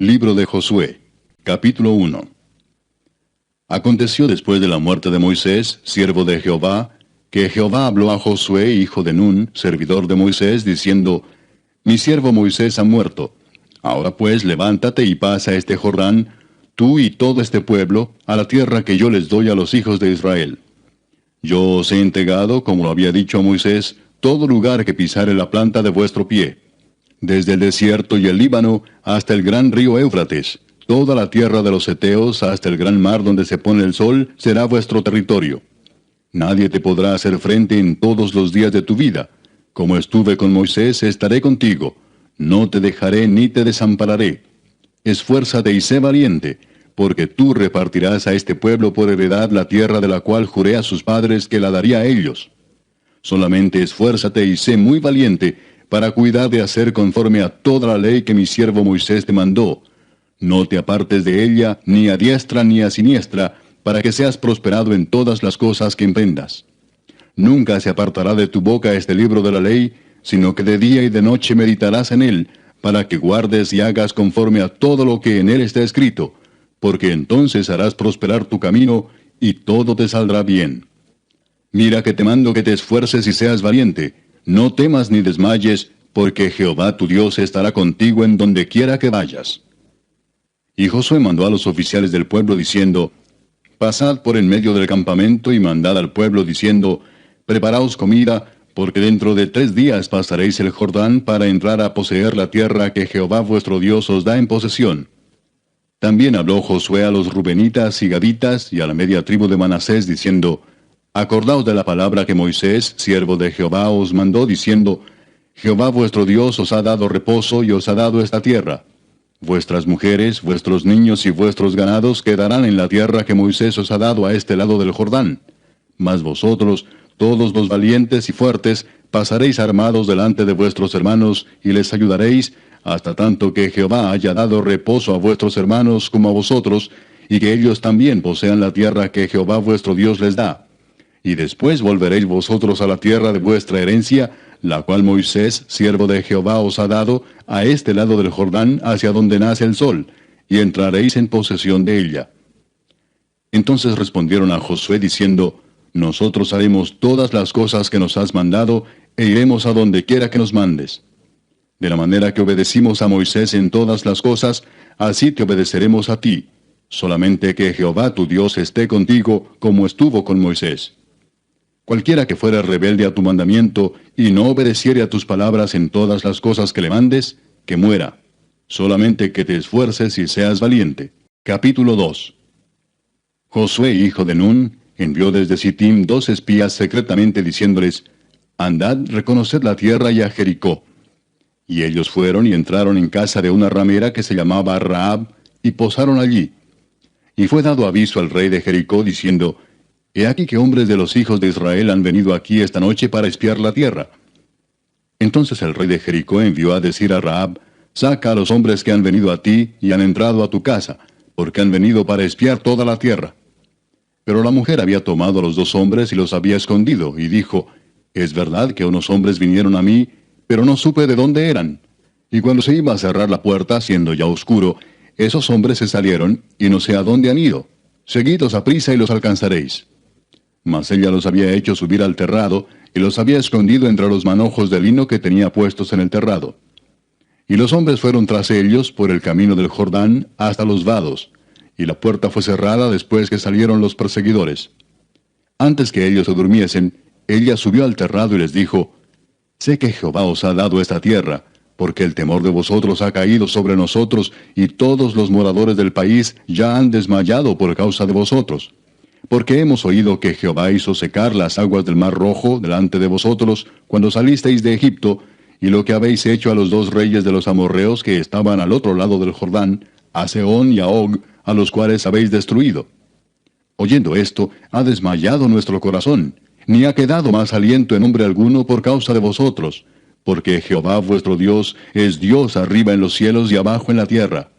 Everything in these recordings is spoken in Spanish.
Libro de Josué, capítulo 1. Aconteció después de la muerte de Moisés, siervo de Jehová, que Jehová habló a Josué, hijo de Nun, servidor de Moisés, diciendo: Mi siervo Moisés ha muerto. Ahora pues levántate y pasa este Jordán, tú y todo este pueblo, a la tierra que yo les doy a los hijos de Israel. Yo os he entregado, como lo había dicho a Moisés, todo lugar que pisare la planta de vuestro pie, desde el desierto y el Líbano hasta el gran río Éufrates, toda la tierra de los Heteos hasta el gran mar donde se pone el sol, será vuestro territorio. Nadie te podrá hacer frente en todos los días de tu vida. Como estuve con Moisés, estaré contigo. No te dejaré ni te desampararé. Esfuérzate y sé valiente, porque tú repartirás a este pueblo por heredad la tierra de la cual juré a sus padres que la daría a ellos. Solamente esfuérzate y sé muy valiente, para cuidar de hacer conforme a toda la ley que mi siervo Moisés te mandó. No te apartes de ella, ni a diestra ni a siniestra, para que seas prosperado en todas las cosas que emprendas. Nunca se apartará de tu boca este libro de la ley, sino que de día y de noche meditarás en él, para que guardes y hagas conforme a todo lo que en él está escrito, porque entonces harás prosperar tu camino, y todo te saldrá bien. Mira que te mando que te esfuerces y seas valiente. No temas ni desmayes, porque Jehová tu Dios estará contigo en donde quiera que vayas. Y Josué mandó a los oficiales del pueblo diciendo: Pasad por en medio del campamento y mandad al pueblo diciendo: Preparaos comida, porque dentro de 3 días pasaréis el Jordán para entrar a poseer la tierra que Jehová vuestro Dios os da en posesión. También habló Josué a los rubenitas y gaditas y a la media tribu de Manasés diciendo: Acordaos de la palabra que Moisés, siervo de Jehová, os mandó, diciendo: Jehová vuestro Dios os ha dado reposo y os ha dado esta tierra. Vuestras mujeres, vuestros niños y vuestros ganados quedarán en la tierra que Moisés os ha dado a este lado del Jordán. Mas vosotros, todos los valientes y fuertes, pasaréis armados delante de vuestros hermanos y les ayudaréis, hasta tanto que Jehová haya dado reposo a vuestros hermanos como a vosotros, y que ellos también posean la tierra que Jehová vuestro Dios les da. Y después volveréis vosotros a la tierra de vuestra herencia, la cual Moisés, siervo de Jehová, os ha dado, a este lado del Jordán, hacia donde nace el sol, y entraréis en posesión de ella. Entonces respondieron a Josué diciendo: Nosotros haremos todas las cosas que nos has mandado, e iremos a donde quiera que nos mandes. De la manera que obedecimos a Moisés en todas las cosas, así te obedeceremos a ti. Solamente que Jehová tu Dios esté contigo, como estuvo con Moisés. Cualquiera que fuera rebelde a tu mandamiento, y no obedeciere a tus palabras en todas las cosas que le mandes, que muera. Solamente que te esfuerces y seas valiente. Capítulo 2. Josué, hijo de Nun, envió desde Sittim 2 espías secretamente diciéndoles: Andad, reconoced la tierra y a Jericó. Y ellos fueron y entraron en casa de una ramera que se llamaba Rahab, y posaron allí. Y fue dado aviso al rey de Jericó, diciendo: He aquí que hombres de los hijos de Israel han venido aquí esta noche para espiar la tierra. Entonces el rey de Jericó envió a decir a Rahab: Saca a los hombres que han venido a ti y han entrado a tu casa, porque han venido para espiar toda la tierra. Pero la mujer había tomado a los 2 hombres y los había escondido, y dijo: Es verdad que unos hombres vinieron a mí, pero no supe de dónde eran. Y cuando se iba a cerrar la puerta, siendo ya oscuro, esos hombres se salieron, y no sé a dónde han ido. Seguidlos a prisa y los alcanzaréis. Mas ella los había hecho subir al terrado, y los había escondido entre los manojos de lino que tenía puestos en el terrado. Y los hombres fueron tras ellos por el camino del Jordán hasta los vados, y la puerta fue cerrada después que salieron los perseguidores. Antes que ellos se durmiesen, ella subió al terrado y les dijo: Sé que Jehová os ha dado esta tierra, porque el temor de vosotros ha caído sobre nosotros, y todos los moradores del país ya han desmayado por causa de vosotros. Porque hemos oído que Jehová hizo secar las aguas del mar Rojo delante de vosotros cuando salisteis de Egipto, y lo que habéis hecho a los 2 reyes de los amorreos que estaban al otro lado del Jordán, a Sehón y a Og, a los cuales habéis destruido. Oyendo esto, ha desmayado nuestro corazón, ni ha quedado más aliento en hombre alguno por causa de vosotros, porque Jehová vuestro Dios es Dios arriba en los cielos y abajo en la tierra.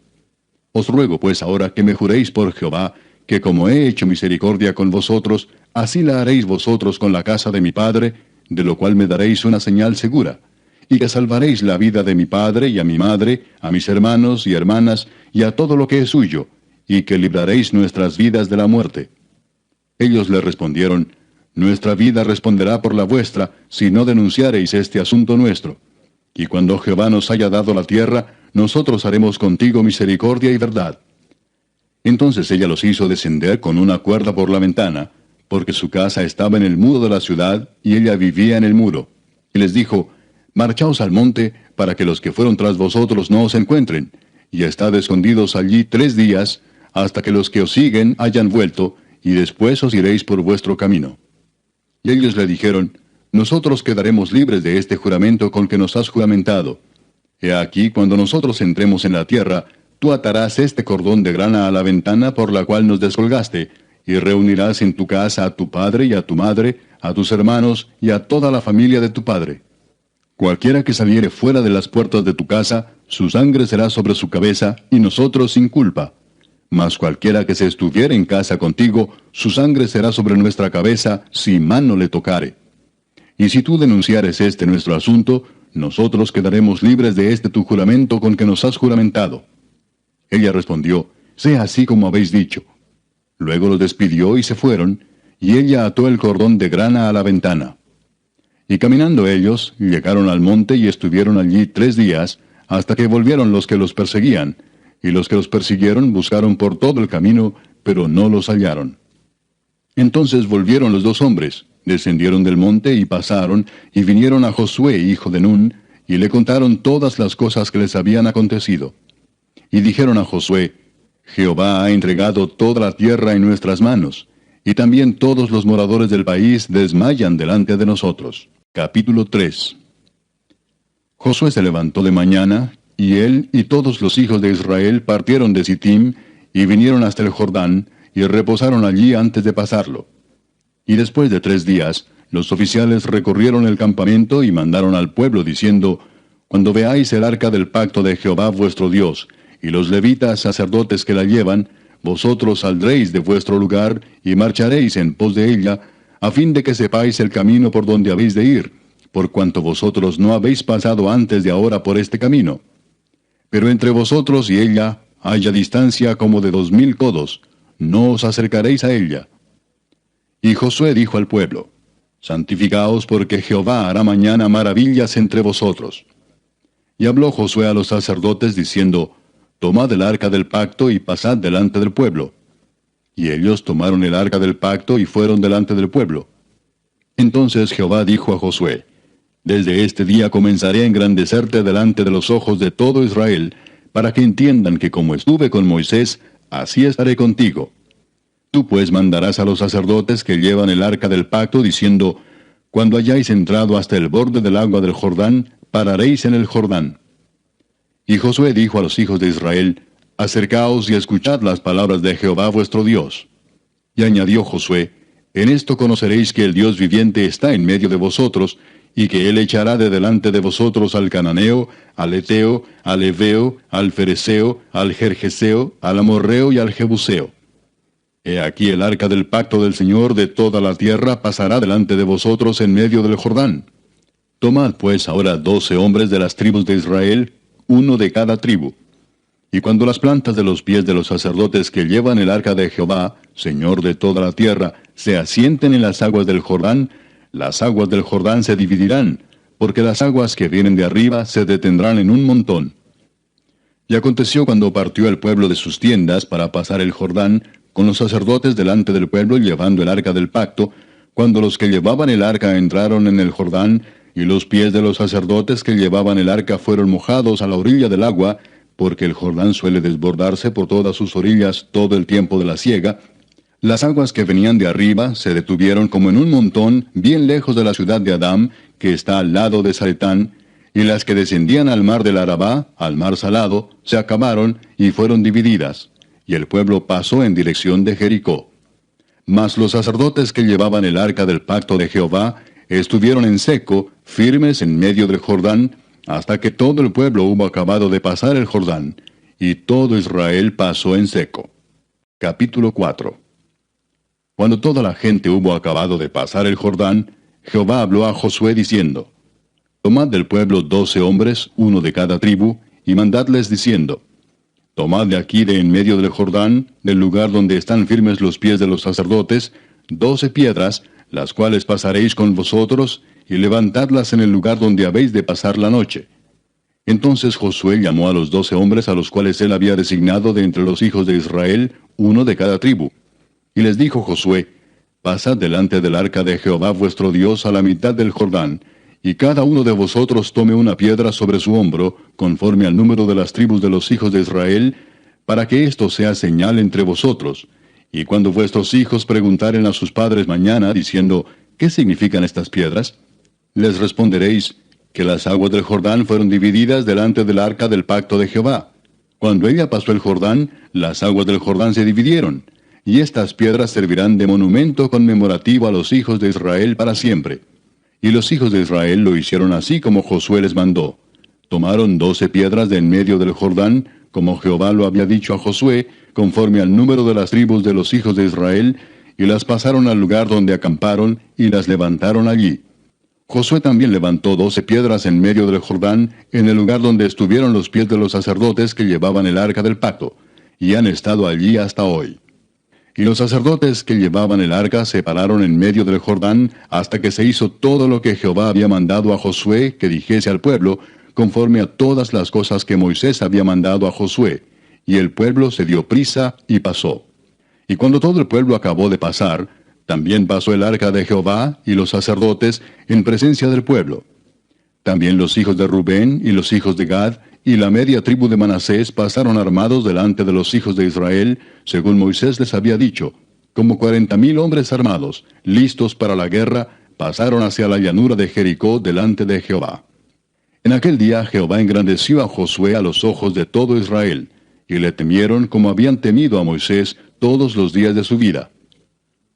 Os ruego pues ahora que me juréis por Jehová, que como he hecho misericordia con vosotros, así la haréis vosotros con la casa de mi padre, de lo cual me daréis una señal segura, y que salvaréis la vida de mi padre y a mi madre, a mis hermanos y hermanas, y a todo lo que es suyo, y que libraréis nuestras vidas de la muerte. Ellos le respondieron, Nuestra vida responderá por la vuestra, si no denunciareis este asunto nuestro. Y cuando Jehová nos haya dado la tierra, nosotros haremos contigo misericordia y verdad. Entonces ella los hizo descender con una cuerda por la ventana, porque su casa estaba en el muro de la ciudad, y ella vivía en el muro. Y les dijo, Marchaos al monte, para que los que fueron tras vosotros no os encuentren, y estad escondidos allí 3 días, hasta que los que os siguen hayan vuelto, y después os iréis por vuestro camino. Y ellos le dijeron, Nosotros quedaremos libres de este juramento con que nos has juramentado. He aquí, cuando nosotros entremos en la tierra, tú atarás este cordón de grana a la ventana por la cual nos descolgaste, y reunirás en tu casa a tu padre y a tu madre, a tus hermanos y a toda la familia de tu padre. Cualquiera que saliere fuera de las puertas de tu casa, su sangre será sobre su cabeza, y nosotros sin culpa. Mas cualquiera que se estuviere en casa contigo, su sangre será sobre nuestra cabeza, si mano le tocare. Y si tú denunciares este nuestro asunto, nosotros quedaremos libres de este tu juramento con que nos has juramentado. Ella respondió, Sea así como habéis dicho. Luego los despidió y se fueron, y ella ató el cordón de grana a la ventana. Y caminando ellos, llegaron al monte y estuvieron allí 3 días, hasta que volvieron los que los perseguían, y los que los persiguieron buscaron por todo el camino, pero no los hallaron. Entonces volvieron los 2 hombres, descendieron del monte y pasaron, y vinieron a Josué, hijo de Nun, y le contaron todas las cosas que les habían acontecido. Y dijeron a Josué, Jehová ha entregado toda la tierra en nuestras manos, y también todos los moradores del país desmayan delante de nosotros. Capítulo 3. Josué se levantó de mañana, y él y todos los hijos de Israel partieron de Sittim, y vinieron hasta el Jordán, y reposaron allí antes de pasarlo. Y después de 3 días, los oficiales recorrieron el campamento y mandaron al pueblo diciendo, Cuando veáis el arca del pacto de Jehová vuestro Dios, y los levitas sacerdotes que la llevan, vosotros saldréis de vuestro lugar y marcharéis en pos de ella, a fin de que sepáis el camino por donde habéis de ir, por cuanto vosotros no habéis pasado antes de ahora por este camino. Pero entre vosotros y ella haya distancia como de 2000 codos, no os acercaréis a ella. Y Josué dijo al pueblo, Santificaos porque Jehová hará mañana maravillas entre vosotros. Y habló Josué a los sacerdotes diciendo, Tomad el arca del pacto y pasad delante del pueblo. Y ellos tomaron el arca del pacto y fueron delante del pueblo. Entonces Jehová dijo a Josué, Desde este día comenzaré a engrandecerte delante de los ojos de todo Israel, para que entiendan que como estuve con Moisés, así estaré contigo. Tú pues mandarás a los sacerdotes que llevan el arca del pacto, diciendo, Cuando hayáis entrado hasta el borde del agua del Jordán, pararéis en el Jordán. Y Josué dijo a los hijos de Israel, Acercaos y escuchad las palabras de Jehová vuestro Dios. Y añadió Josué, En esto conoceréis que el Dios viviente está en medio de vosotros, y que él echará de delante de vosotros al cananeo, al eteo, al heveo, al fereceo, al gergeseo, al amorreo y al jebuseo. He aquí el arca del pacto del Señor de toda la tierra pasará delante de vosotros en medio del Jordán. Tomad pues ahora 12 hombres de las tribus de Israel, uno de cada tribu. Y cuando las plantas de los pies de los sacerdotes que llevan el arca de Jehová, Señor de toda la tierra, se asienten en las aguas del Jordán, las aguas del Jordán se dividirán, porque las aguas que vienen de arriba se detendrán en un montón. Y aconteció cuando partió el pueblo de sus tiendas para pasar el Jordán, con los sacerdotes delante del pueblo llevando el arca del pacto, cuando los que llevaban el arca entraron en el Jordán, y los pies de los sacerdotes que llevaban el arca fueron mojados a la orilla del agua, porque el Jordán suele desbordarse por todas sus orillas todo el tiempo de la siega, las aguas que venían de arriba se detuvieron como en un montón bien lejos de la ciudad de Adam, que está al lado de Zaretán, y las que descendían al mar del Arabá, al mar salado, se acabaron y fueron divididas, y el pueblo pasó en dirección de Jericó. Mas los sacerdotes que llevaban el arca del pacto de Jehová estuvieron en seco, firmes en medio del Jordán, hasta que todo el pueblo hubo acabado de pasar el Jordán, y todo Israel pasó en seco. Capítulo 4. Cuando toda la gente hubo acabado de pasar el Jordán, Jehová habló a Josué diciendo, Tomad del pueblo 12 hombres, uno de cada tribu, y mandadles diciendo, tomad de aquí de en medio del Jordán, del lugar donde están firmes los pies de los sacerdotes, 12 piedras, las cuales pasaréis con vosotros, y levantadlas en el lugar donde habéis de pasar la noche. Entonces Josué llamó a los 12 hombres a los cuales él había designado de entre los hijos de Israel, uno de cada tribu. Y les dijo Josué, pasad delante del arca de Jehová vuestro Dios a la mitad del Jordán, y cada uno de vosotros tome una piedra sobre su hombro, conforme al número de las tribus de los hijos de Israel, para que esto sea señal entre vosotros. Y cuando vuestros hijos preguntaren a sus padres mañana, diciendo, ¿qué significan estas piedras?, les responderéis, que las aguas del Jordán fueron divididas delante del arca del pacto de Jehová. Cuando ella pasó el Jordán, las aguas del Jordán se dividieron, y estas piedras servirán de monumento conmemorativo a los hijos de Israel para siempre. Y los hijos de Israel lo hicieron así como Josué les mandó. Tomaron 12 piedras de en medio del Jordán, como Jehová lo había dicho a Josué, conforme al número de las tribus de los hijos de Israel, y las pasaron al lugar donde acamparon, y las levantaron allí. Josué también levantó 12 piedras en medio del Jordán, en el lugar donde estuvieron los pies de los sacerdotes que llevaban el arca del pacto, y han estado allí hasta hoy. Y los sacerdotes que llevaban el arca se pararon en medio del Jordán hasta que se hizo todo lo que Jehová había mandado a Josué que dijese al pueblo, conforme a todas las cosas que Moisés había mandado a Josué. Y el pueblo se dio prisa y pasó. Y cuando todo el pueblo acabó de pasar, también pasó el arca de Jehová y los sacerdotes en presencia del pueblo. También los hijos de Rubén y los hijos de Gad y la media tribu de Manasés pasaron armados delante de los hijos de Israel, según Moisés les había dicho, como 40,000 hombres armados, listos para la guerra, pasaron hacia la llanura de Jericó delante de Jehová. En aquel día Jehová engrandeció a Josué a los ojos de todo Israel, y le temieron como habían temido a Moisés todos los días de su vida.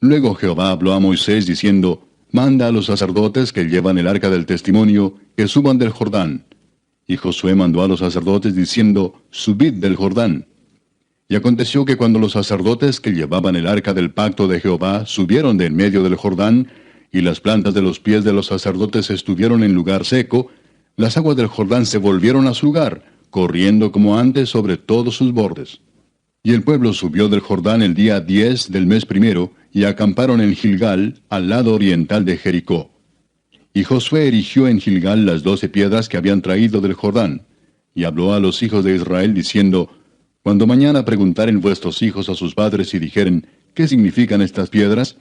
Luego Jehová habló a Moisés diciendo, manda a los sacerdotes que llevan el arca del testimonio, que suban del Jordán. Y Josué mandó a los sacerdotes diciendo, subid del Jordán. Y aconteció que cuando los sacerdotes que llevaban el arca del pacto de Jehová subieron de en medio del Jordán, y las plantas de los pies de los sacerdotes estuvieron en lugar seco, las aguas del Jordán se volvieron a su lugar, corriendo como antes sobre todos sus bordes. Y el pueblo subió del Jordán el día 10 del mes primero, y acamparon en Gilgal, al lado oriental de Jericó. Y Josué erigió en Gilgal las 12 piedras que habían traído del Jordán, y habló a los hijos de Israel diciendo, cuando mañana preguntaren vuestros hijos a sus padres y dijeren, ¿qué significan estas piedras?,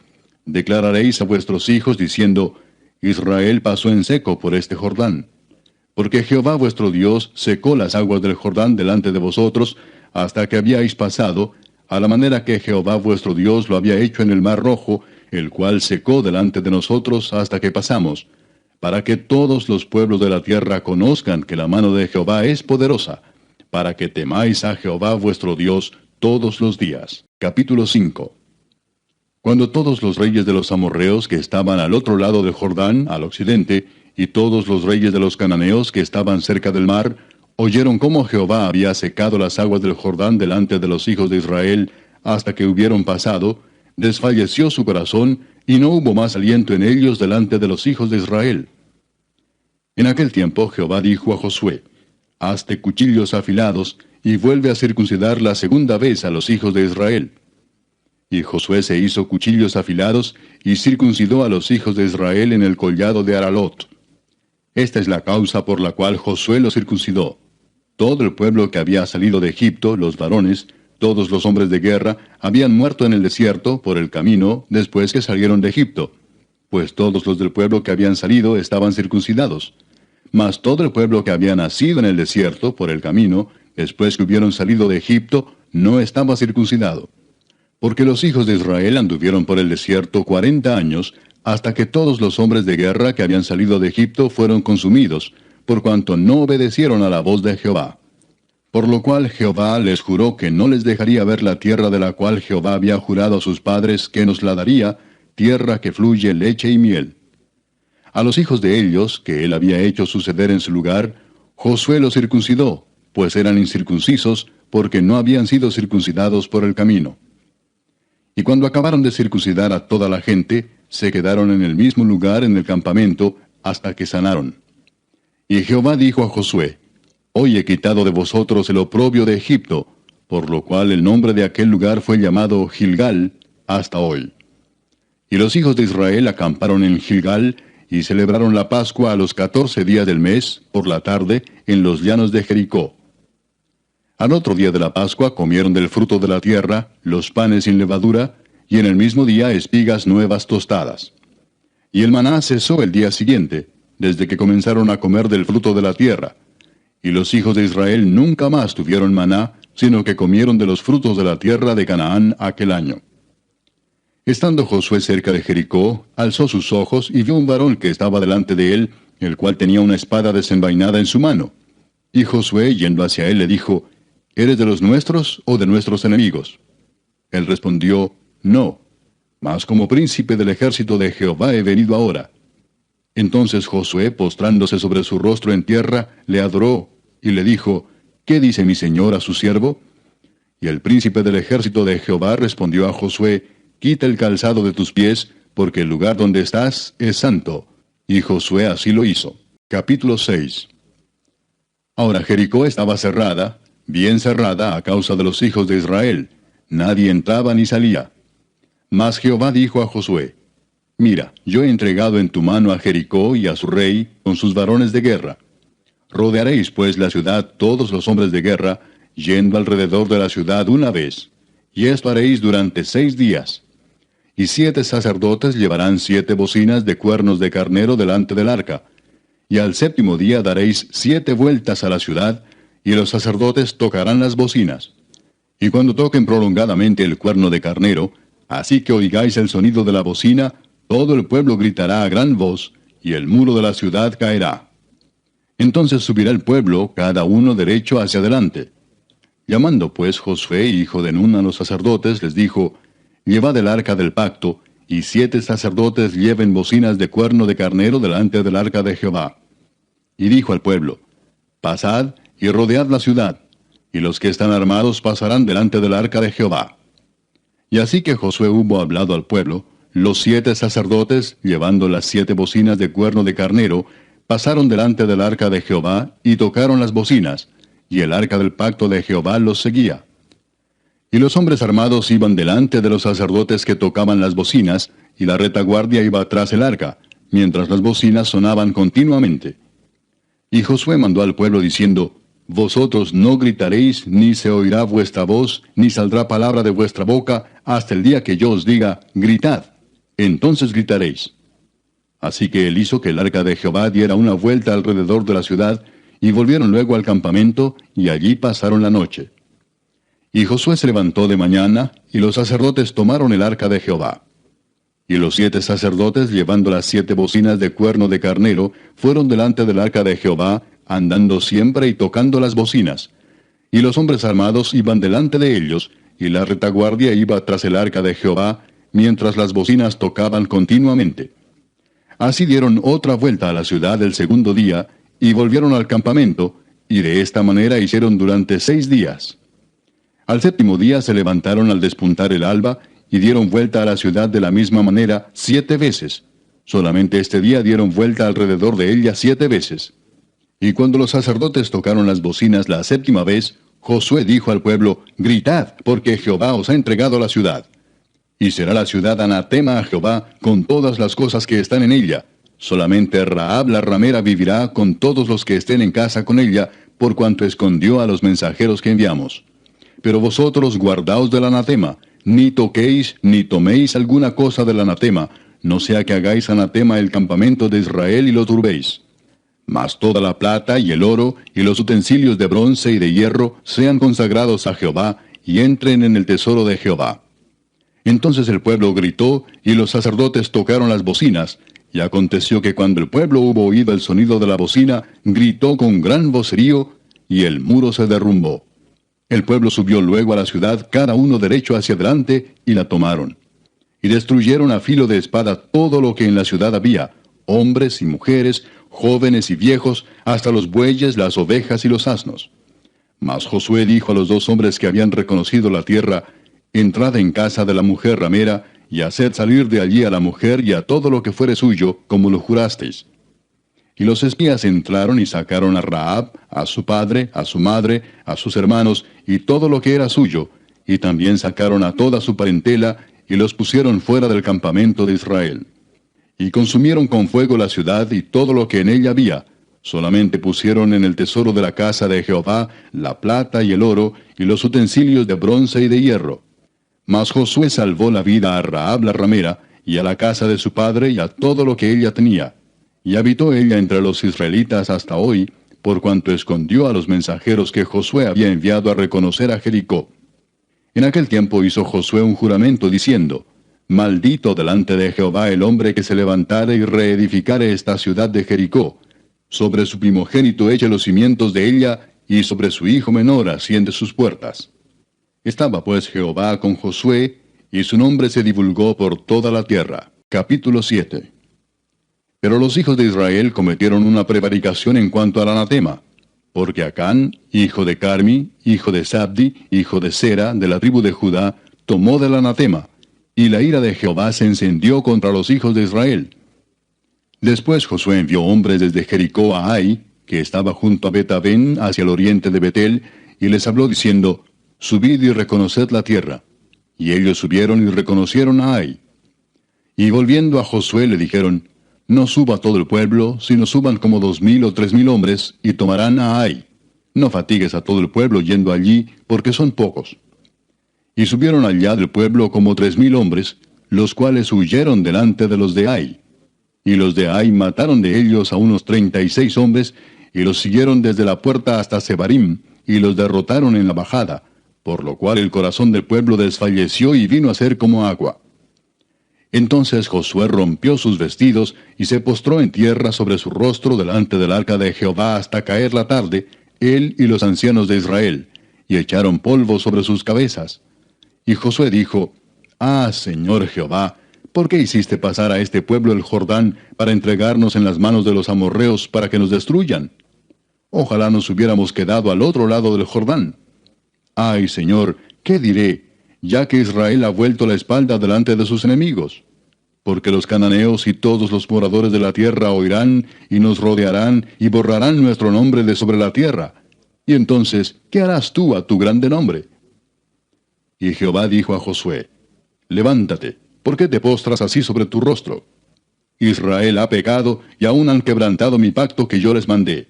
declararéis a vuestros hijos diciendo, Israel pasó en seco por este Jordán. Porque Jehová vuestro Dios secó las aguas del Jordán delante de vosotros, hasta que habíais pasado, a la manera que Jehová vuestro Dios lo había hecho en el mar Rojo, el cual secó delante de nosotros hasta que pasamos, para que todos los pueblos de la tierra conozcan que la mano de Jehová es poderosa, para que temáis a Jehová vuestro Dios todos los días. Capítulo 5. Cuando todos los reyes de los amorreos que estaban al otro lado del Jordán, al occidente, y todos los reyes de los cananeos que estaban cerca del mar, oyeron cómo Jehová había secado las aguas del Jordán delante de los hijos de Israel hasta que hubieron pasado, desfalleció su corazón y no hubo más aliento en ellos delante de los hijos de Israel. En aquel tiempo Jehová dijo a Josué, hazte cuchillos afilados y vuelve a circuncidar la segunda vez a los hijos de Israel. Y Josué se hizo cuchillos afilados y circuncidó a los hijos de Israel en el collado de Aralot. Esta es la causa por la cual Josué los circuncidó. Todo el pueblo que había salido de Egipto, los varones, todos los hombres de guerra, habían muerto en el desierto, por el camino, después que salieron de Egipto, pues todos los del pueblo que habían salido estaban circuncidados. Mas todo el pueblo que había nacido en el desierto, por el camino, después que hubieron salido de Egipto, no estaba circuncidado. Porque los hijos de Israel anduvieron por el desierto 40 años, hasta que todos los hombres de guerra que habían salido de Egipto fueron consumidos, por cuanto no obedecieron a la voz de Jehová. Por lo cual Jehová les juró que no les dejaría ver la tierra de la cual Jehová había jurado a sus padres que nos la daría, tierra que fluye leche y miel. A los hijos de ellos, que él había hecho suceder en su lugar, Josué los circuncidó, pues eran incircuncisos, porque no habían sido circuncidados por el camino. Y cuando acabaron de circuncidar a toda la gente, se quedaron en el mismo lugar en el campamento, hasta que sanaron. Y Jehová dijo a Josué, Hoy he quitado de vosotros el oprobio de Egipto, por lo cual el nombre de aquel lugar fue llamado Gilgal hasta hoy. Y los hijos de Israel acamparon en Gilgal, y celebraron la Pascua a los 14 días del mes, por la tarde, en los llanos de Jericó. Al otro día de la Pascua comieron del fruto de la tierra, los panes sin levadura, y en el mismo día espigas nuevas tostadas. Y el maná cesó el día siguiente, desde que comenzaron a comer del fruto de la tierra. Y los hijos de Israel nunca más tuvieron maná, sino que comieron de los frutos de la tierra de Canaán aquel año. Estando Josué cerca de Jericó, alzó sus ojos y vio un varón que estaba delante de él, el cual tenía una espada desenvainada en su mano. Y Josué, yendo hacia él, le dijo, ¿Eres de los nuestros o de nuestros enemigos? Él respondió, No, mas como príncipe del ejército de Jehová he venido ahora. Entonces Josué, postrándose sobre su rostro en tierra, le adoró, y le dijo, ¿Qué dice mi señor a su siervo? Y el príncipe del ejército de Jehová respondió a Josué, Quita el calzado de tus pies, porque el lugar donde estás es santo. Y Josué así lo hizo. Capítulo 6. Ahora Jericó estaba cerrada, bien cerrada a causa de los hijos de Israel. Nadie entraba ni salía. Mas Jehová dijo a Josué, Mira, yo he entregado en tu mano a Jericó y a su rey, con sus varones de guerra. Rodearéis pues la ciudad todos los hombres de guerra, yendo alrededor de la ciudad una vez. Y esto haréis durante 6 días. Y 7 sacerdotes llevarán 7 bocinas de cuernos de carnero delante del arca. Y al 7º día daréis 7 vueltas a la ciudad, y los sacerdotes tocarán las bocinas. Y cuando toquen prolongadamente el cuerno de carnero, así que oigáis el sonido de la bocina, todo el pueblo gritará a gran voz, y el muro de la ciudad caerá. Entonces subirá el pueblo, cada uno derecho hacia adelante. Llamando pues Josué, hijo de Nun, a los sacerdotes, les dijo, Llevad el arca del pacto, y 7 sacerdotes lleven bocinas de cuerno de carnero delante del arca de Jehová. Y dijo al pueblo, Pasad y rodead la ciudad, y los que están armados pasarán delante del arca de Jehová. Y así que Josué hubo hablado al pueblo, los 7 sacerdotes, llevando las 7 bocinas de cuerno de carnero, pasaron delante del arca de Jehová, y tocaron las bocinas, y el arca del pacto de Jehová los seguía. Y los hombres armados iban delante de los sacerdotes que tocaban las bocinas, y la retaguardia iba tras el arca, mientras las bocinas sonaban continuamente. Y Josué mandó al pueblo diciendo, Vosotros no gritaréis, ni se oirá vuestra voz, ni saldrá palabra de vuestra boca, hasta el día que yo os diga, gritad. Entonces gritaréis. Así que él hizo que el arca de Jehová diera una vuelta alrededor de la ciudad, y volvieron luego al campamento, y allí pasaron la noche. Y Josué se levantó de mañana, y los sacerdotes tomaron el arca de Jehová. Y los 7 sacerdotes, llevando las 7 bocinas de cuerno de carnero, fueron delante del arca de Jehová, andando siempre y tocando las bocinas. Y los hombres armados iban delante de ellos, y la retaguardia iba tras el arca de Jehová, mientras las bocinas tocaban continuamente. Así dieron otra vuelta a la ciudad el 2º día, y volvieron al campamento, y de esta manera hicieron durante 6 días. Al 7º día se levantaron al despuntar el alba, y dieron vuelta a la ciudad de la misma manera 7 veces. Solamente este día dieron vuelta alrededor de ella 7 veces. Y cuando los sacerdotes tocaron las bocinas la 7ª vez, Josué dijo al pueblo, Gritad, porque Jehová os ha entregado la ciudad. Y será la ciudad anatema a Jehová con todas las cosas que están en ella. Solamente Rahab la ramera vivirá con todos los que estén en casa con ella, por cuanto escondió a los mensajeros que enviamos. Pero vosotros guardaos del anatema, ni toquéis ni toméis alguna cosa del anatema, no sea que hagáis anatema el campamento de Israel y lo turbéis. Mas toda la plata y el oro y los utensilios de bronce y de hierro sean consagrados a Jehová, y entren en el tesoro de Jehová. Entonces el pueblo gritó, y los sacerdotes tocaron las bocinas, y aconteció que cuando el pueblo hubo oído el sonido de la bocina, gritó con gran vocerío, y el muro se derrumbó. El pueblo subió luego a la ciudad, cada uno derecho hacia adelante, y la tomaron. Y destruyeron a filo de espada todo lo que en la ciudad había, hombres y mujeres, jóvenes y viejos, hasta los bueyes, las ovejas y los asnos. Mas Josué dijo a los 2 hombres que habían reconocido la tierra, Entrad en casa de la mujer ramera, y haced salir de allí a la mujer y a todo lo que fuere suyo, como lo jurasteis. Y los espías entraron y sacaron a Rahab, a su padre, a su madre, a sus hermanos, y todo lo que era suyo, y también sacaron a toda su parentela, y los pusieron fuera del campamento de Israel. Y consumieron con fuego la ciudad y todo lo que en ella había. Solamente pusieron en el tesoro de la casa de Jehová la plata y el oro, y los utensilios de bronce y de hierro. Mas Josué salvó la vida a Rahab la ramera, y a la casa de su padre, y a todo lo que ella tenía. Y habitó ella entre los israelitas hasta hoy, por cuanto escondió a los mensajeros que Josué había enviado a reconocer a Jericó. En aquel tiempo hizo Josué un juramento diciendo: Maldito delante de Jehová el hombre que se levantare y reedificare esta ciudad de Jericó. Sobre su primogénito eche los cimientos de ella, y sobre su hijo menor asiente sus puertas. Estaba pues Jehová con Josué, y su nombre se divulgó por toda la tierra. Capítulo 7. Pero los hijos de Israel cometieron una prevaricación en cuanto al anatema, porque Acán, hijo de Carmi, hijo de Sabdi, hijo de Sera, de la tribu de Judá, tomó del anatema, y la ira de Jehová se encendió contra los hijos de Israel. Después Josué envió hombres desde Jericó a Ai, que estaba junto a Bet-Aven, hacia el oriente de Betel, y les habló diciendo: Subid y reconoced la tierra. Y ellos subieron y reconocieron a Ai. Y volviendo a Josué le dijeron: No suba todo el pueblo, sino suban como 2000 o 3000 hombres, y tomarán a Ai. No fatigues a todo el pueblo yendo allí, porque son pocos. Y subieron allá del pueblo como 3000 hombres, los cuales huyeron delante de los de Ai. Y los de Ai mataron de ellos a unos 36 hombres, y los siguieron desde la puerta hasta Sebarim, y los derrotaron en la bajada, por lo cual el corazón del pueblo desfalleció y vino a ser como agua. Entonces Josué rompió sus vestidos, y se postró en tierra sobre su rostro delante del arca de Jehová hasta caer la tarde, él y los ancianos de Israel, y echaron polvo sobre sus cabezas. Y Josué dijo: Ah, Señor Jehová, ¿por qué hiciste pasar a este pueblo el Jordán para entregarnos en las manos de los amorreos para que nos destruyan? Ojalá nos hubiéramos quedado al otro lado del Jordán. Ay, Señor, ¿qué diré, ya que Israel ha vuelto la espalda delante de sus enemigos? Porque los cananeos y todos los moradores de la tierra oirán, y nos rodearán, y borrarán nuestro nombre de sobre la tierra. Y entonces, ¿qué harás tú a tu grande nombre? Y Jehová dijo a Josué: Levántate, ¿por qué te postras así sobre tu rostro? Israel ha pecado, y aún han quebrantado mi pacto que yo les mandé.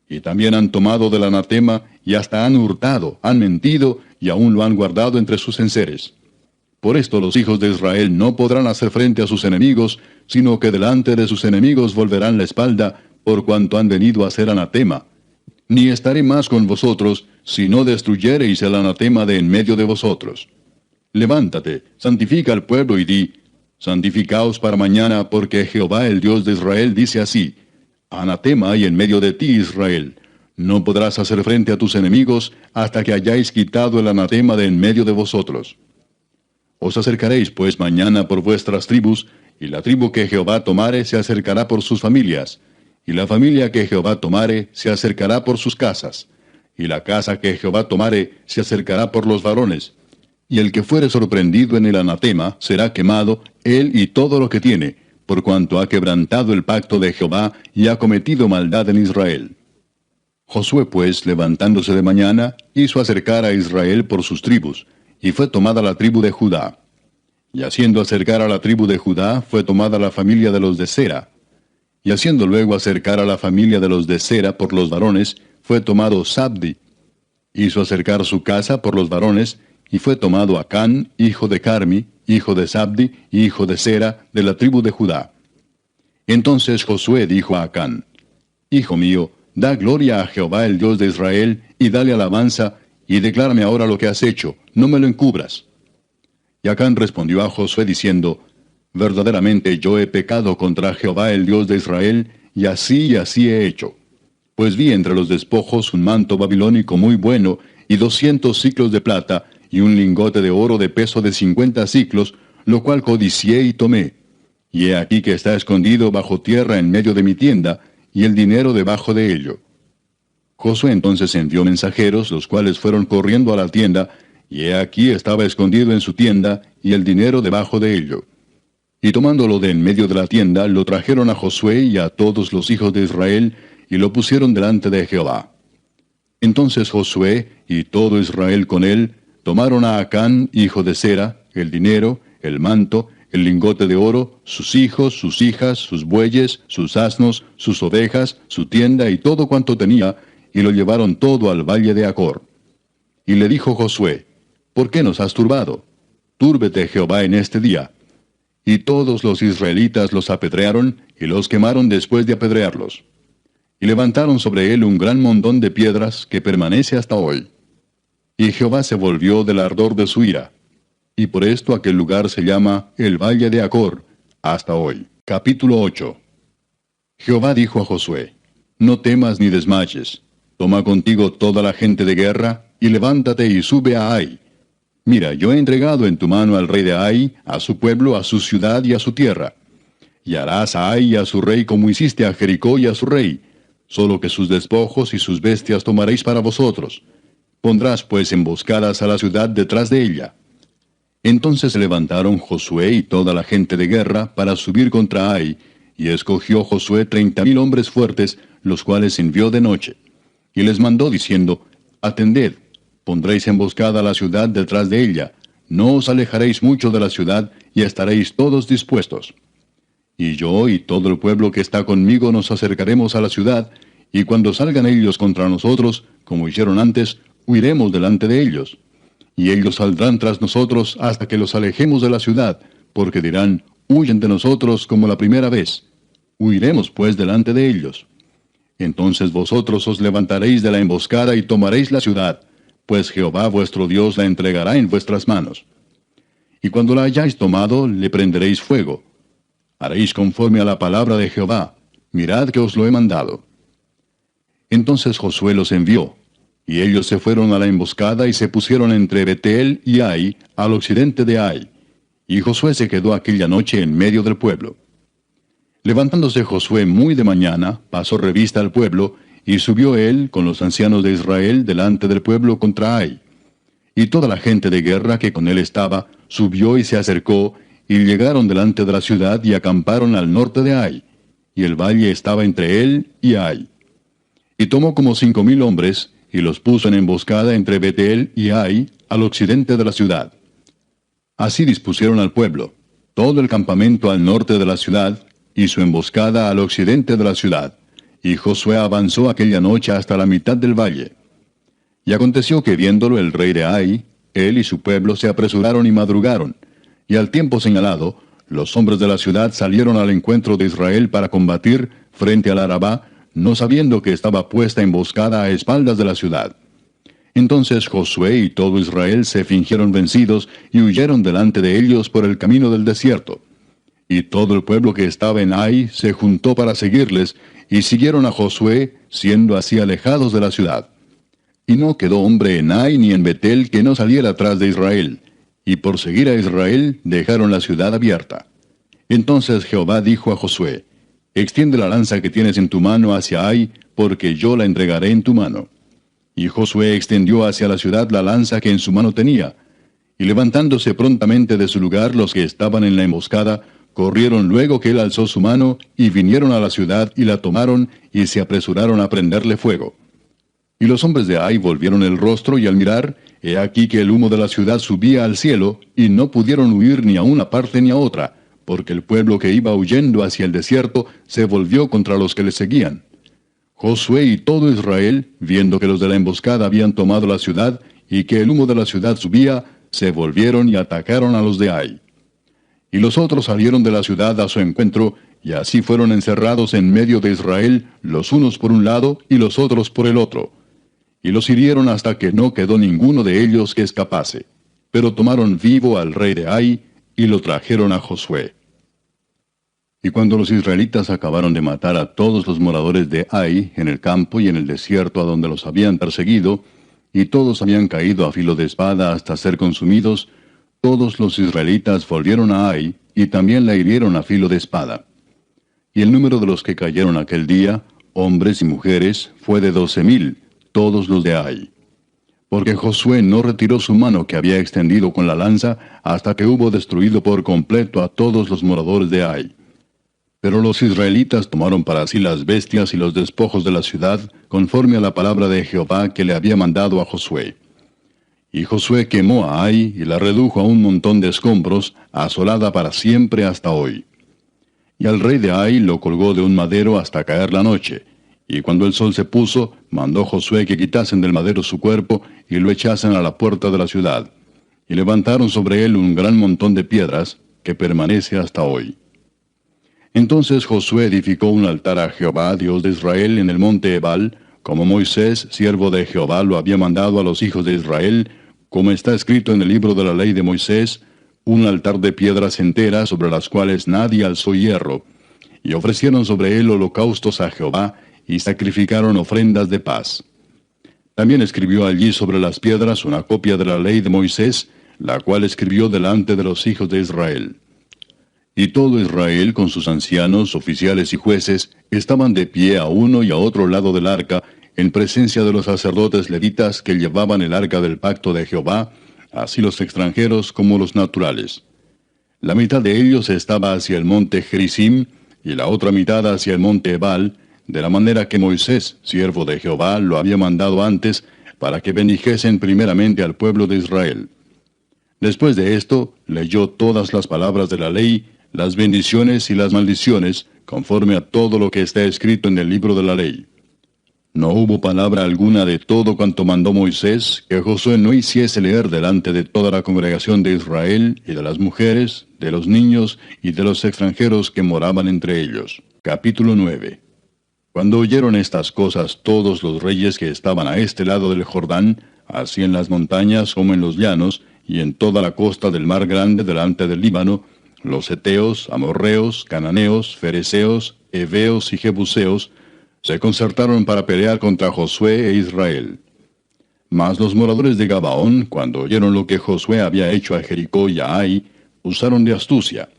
Y también han tomado del anatema, y hasta han hurtado, han mentido, y aún lo han guardado entre sus enseres. Por esto los hijos de Israel no podrán hacer frente a sus enemigos, sino que delante de sus enemigos volverán la espalda, por cuanto han venido a ser anatema. Ni estaré más con vosotros, si no destruyereis el anatema de en medio de vosotros. Levántate, santifica al pueblo y di: Santificaos para mañana, porque Jehová el Dios de Israel dice así: Anatema hay en medio de ti, Israel. No podrás hacer frente a tus enemigos hasta que hayáis quitado el anatema de en medio de vosotros. Os acercaréis pues mañana por vuestras tribus, y la tribu que Jehová tomare se acercará por sus familias, y la familia que Jehová tomare se acercará por sus casas, y la casa que Jehová tomare se acercará por los varones, y el que fuere sorprendido en el anatema será quemado, él y todo lo que tiene, por cuanto ha quebrantado el pacto de Jehová y ha cometido maldad en Israel. Josué pues, levantándose de mañana, hizo acercar a Israel por sus tribus, y fue tomada la tribu de Judá. Y haciendo acercar a la tribu de Judá, fue tomada la familia de los de Sera. Y haciendo luego acercar a la familia de los de Sera por los varones, fue tomado Sabdi. Hizo acercar su casa por los varones, y fue tomado Acán, hijo de Carmi, hijo de Sabdi, hijo de Sera, de la tribu de Judá. Entonces Josué dijo a Acán: Hijo mío, da gloria a Jehová el Dios de Israel, y dale alabanza, y declárame ahora lo que has hecho, no me lo encubras. Y Acán respondió a Josué diciendo: Verdaderamente yo he pecado contra Jehová el Dios de Israel, y así he hecho. Pues vi entre los despojos un manto babilónico muy bueno, y 200 siclos de plata, y un lingote de oro de peso de 50 siclos, lo cual codicié y tomé. Y he aquí que está escondido bajo tierra en medio de mi tienda, y el dinero debajo de ello. Josué entonces envió mensajeros, los cuales fueron corriendo a la tienda, y he aquí estaba escondido en su tienda, y el dinero debajo de ello. Y tomándolo de en medio de la tienda, lo trajeron a Josué y a todos los hijos de Israel, y lo pusieron delante de Jehová. Entonces Josué y todo Israel con él tomaron a Acán, hijo de Zera, el dinero, el manto, el lingote de oro, sus hijos, sus hijas, sus bueyes, sus asnos, sus ovejas, su tienda y todo cuanto tenía, y lo llevaron todo al valle de Acor. Y le dijo Josué: ¿Por qué nos has turbado? Túrbete Jehová en este día. Y todos los israelitas los apedrearon, y los quemaron después de apedrearlos. Y levantaron sobre él un gran montón de piedras que permanece hasta hoy. Y Jehová se volvió del ardor de su ira. Y por esto aquel lugar se llama el Valle de Acor, hasta hoy. Capítulo 8. Jehová dijo a Josué: No temas ni desmayes. Toma contigo toda la gente de guerra, y levántate y sube a Ai. Mira, yo he entregado en tu mano al rey de Ai, a su pueblo, a su ciudad y a su tierra. Y harás a Ai y a su rey como hiciste a Jericó y a su rey, solo que sus despojos y sus bestias tomaréis para vosotros. Pondrás pues emboscadas a la ciudad detrás de ella. Entonces se levantaron Josué y toda la gente de guerra para subir contra Ai, y escogió Josué 30,000 hombres fuertes, los cuales envió de noche. Y les mandó diciendo: Atended, pondréis emboscada a la ciudad detrás de ella, no os alejaréis mucho de la ciudad, y estaréis todos dispuestos. Y yo y todo el pueblo que está conmigo nos acercaremos a la ciudad, y cuando salgan ellos contra nosotros, como hicieron antes, huiremos delante de ellos. Y ellos saldrán tras nosotros hasta que los alejemos de la ciudad, porque dirán: Huyen de nosotros como la primera vez. Huiremos pues delante de ellos. Entonces vosotros os levantaréis de la emboscada y tomaréis la ciudad, pues Jehová vuestro Dios la entregará en vuestras manos. Y cuando la hayáis tomado, le prenderéis fuego. Haréis conforme a la palabra de Jehová. Mirad que os lo he mandado. Entonces Josué los envió, y ellos se fueron a la emboscada y se pusieron entre Betel y Ai, al occidente de Ai. Y Josué se quedó aquella noche en medio del pueblo. Levantándose Josué muy de mañana, pasó revista al pueblo, y subió él con los ancianos de Israel delante del pueblo contra Ai. Y toda la gente de guerra que con él estaba, subió y se acercó, y llegaron delante de la ciudad y acamparon al norte de Ai, y el valle estaba entre él y Ai. Y tomó como 5,000 hombres, y los puso en emboscada entre Betel y Ai, al occidente de la ciudad. Así dispusieron al pueblo, todo el campamento al norte de la ciudad, y su emboscada al occidente de la ciudad. Y Josué avanzó aquella noche hasta la mitad del valle. Y aconteció que viéndolo el rey de Ai, él y su pueblo se apresuraron y madrugaron, y al tiempo señalado, los hombres de la ciudad salieron al encuentro de Israel para combatir frente al Arabá, no sabiendo que estaba puesta emboscada a espaldas de la ciudad. Entonces Josué y todo Israel se fingieron vencidos y huyeron delante de ellos por el camino del desierto. Y todo el pueblo que estaba en Ai se juntó para seguirles, y siguieron a Josué, siendo así alejados de la ciudad. Y no quedó hombre en Ai ni en Betel que no saliera atrás de Israel, y por seguir a Israel dejaron la ciudad abierta. Entonces Jehová dijo a Josué: Extiende la lanza que tienes en tu mano hacia Ai, porque yo la entregaré en tu mano. Y Josué extendió hacia la ciudad la lanza que en su mano tenía, y levantándose prontamente de su lugar los que estaban en la emboscada, corrieron luego que él alzó su mano, y vinieron a la ciudad y la tomaron, y se apresuraron a prenderle fuego. Y los hombres de Ai volvieron el rostro, y al mirar, he aquí que el humo de la ciudad subía al cielo, y no pudieron huir ni a una parte ni a otra, porque el pueblo que iba huyendo hacia el desierto se volvió contra los que le seguían. Josué y todo Israel, viendo que los de la emboscada habían tomado la ciudad, y que el humo de la ciudad subía, se volvieron y atacaron a los de Ai. Y los otros salieron de la ciudad a su encuentro, y así fueron encerrados en medio de Israel, los unos por un lado y los otros por el otro. Y los hirieron hasta que no quedó ninguno de ellos que escapase. Pero tomaron vivo al rey de Ai, y lo trajeron a Josué. Y cuando los israelitas acabaron de matar a todos los moradores de Ai, en el campo y en el desierto a donde los habían perseguido, y todos habían caído a filo de espada hasta ser consumidos, todos los israelitas volvieron a Ai, y también la hirieron a filo de espada. Y el número de los que cayeron aquel día, hombres y mujeres, fue de 12,000, todos los de Ai. porque Josué no retiró su mano que había extendido con la lanza hasta que hubo destruido por completo a todos los moradores de Ai. Pero los israelitas tomaron para sí las bestias y los despojos de la ciudad, conforme a la palabra de Jehová que le había mandado a Josué. Y Josué quemó a Ai y la redujo a un montón de escombros, asolada para siempre hasta hoy. Y al rey de Ai lo colgó de un madero hasta caer la noche. Y cuando el sol se puso, mandó Josué que quitasen del madero su cuerpo y lo echasen a la puerta de la ciudad. Y levantaron sobre él un gran montón de piedras, que permanece hasta hoy. Entonces Josué edificó un altar a Jehová, Dios de Israel, en el monte Ebal, como Moisés, siervo de Jehová, lo había mandado a los hijos de Israel, como está escrito en el libro de la ley de Moisés, un altar de piedras enteras sobre las cuales nadie alzó hierro, y ofrecieron sobre él holocaustos a Jehová, y sacrificaron ofrendas de paz. También escribió allí sobre las piedras una copia de la ley de Moisés, la cual escribió delante de los hijos de Israel. Y todo Israel, con sus ancianos, oficiales y jueces, estaban de pie a uno y a otro lado del arca, en presencia de los sacerdotes levitas que llevaban el arca del pacto de Jehová, así los extranjeros como los naturales. La mitad de ellos estaba hacia el monte Gerizim, y la otra mitad hacia el monte Ebal, de la manera que Moisés, siervo de Jehová, lo había mandado antes, para que bendijesen primeramente al pueblo de Israel. Después de esto, leyó todas las palabras de la ley, las bendiciones y las maldiciones, conforme a todo lo que está escrito en el libro de la ley. No hubo palabra alguna de todo cuanto mandó Moisés que Josué no hiciese leer delante de toda la congregación de Israel, y de las mujeres, de los niños y de los extranjeros que moraban entre ellos. Capítulo 9. Cuando oyeron estas cosas todos los reyes que estaban a este lado del Jordán, así en las montañas como en los llanos, y en toda la costa del mar grande delante del Líbano, los heteos, amorreos, cananeos, fereceos, heveos y jebuseos, se concertaron para pelear contra Josué e Israel. Mas los moradores de Gabaón, cuando oyeron lo que Josué había hecho a Jericó y a Ai, usaron de astucia,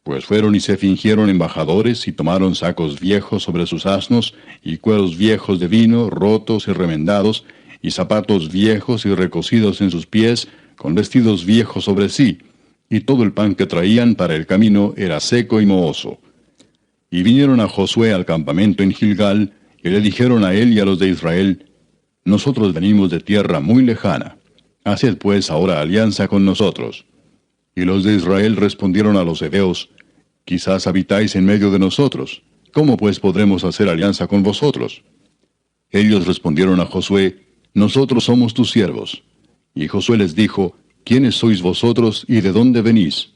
pues fueron y se fingieron embajadores y tomaron sacos viejos sobre sus asnos, y cueros viejos de vino, rotos y remendados, y zapatos viejos y recocidos en sus pies, con vestidos viejos sobre sí, y todo el pan que traían para el camino era seco y mohoso. Y vinieron a Josué al campamento en Gilgal, y le dijeron a él y a los de Israel, nosotros venimos de tierra muy lejana, haced pues ahora alianza con nosotros. Y los de Israel respondieron a los heveos, quizás habitáis en medio de nosotros, ¿cómo pues podremos hacer alianza con vosotros? Ellos respondieron a Josué, nosotros somos tus siervos. Y Josué les dijo, ¿quiénes sois vosotros y de dónde venís?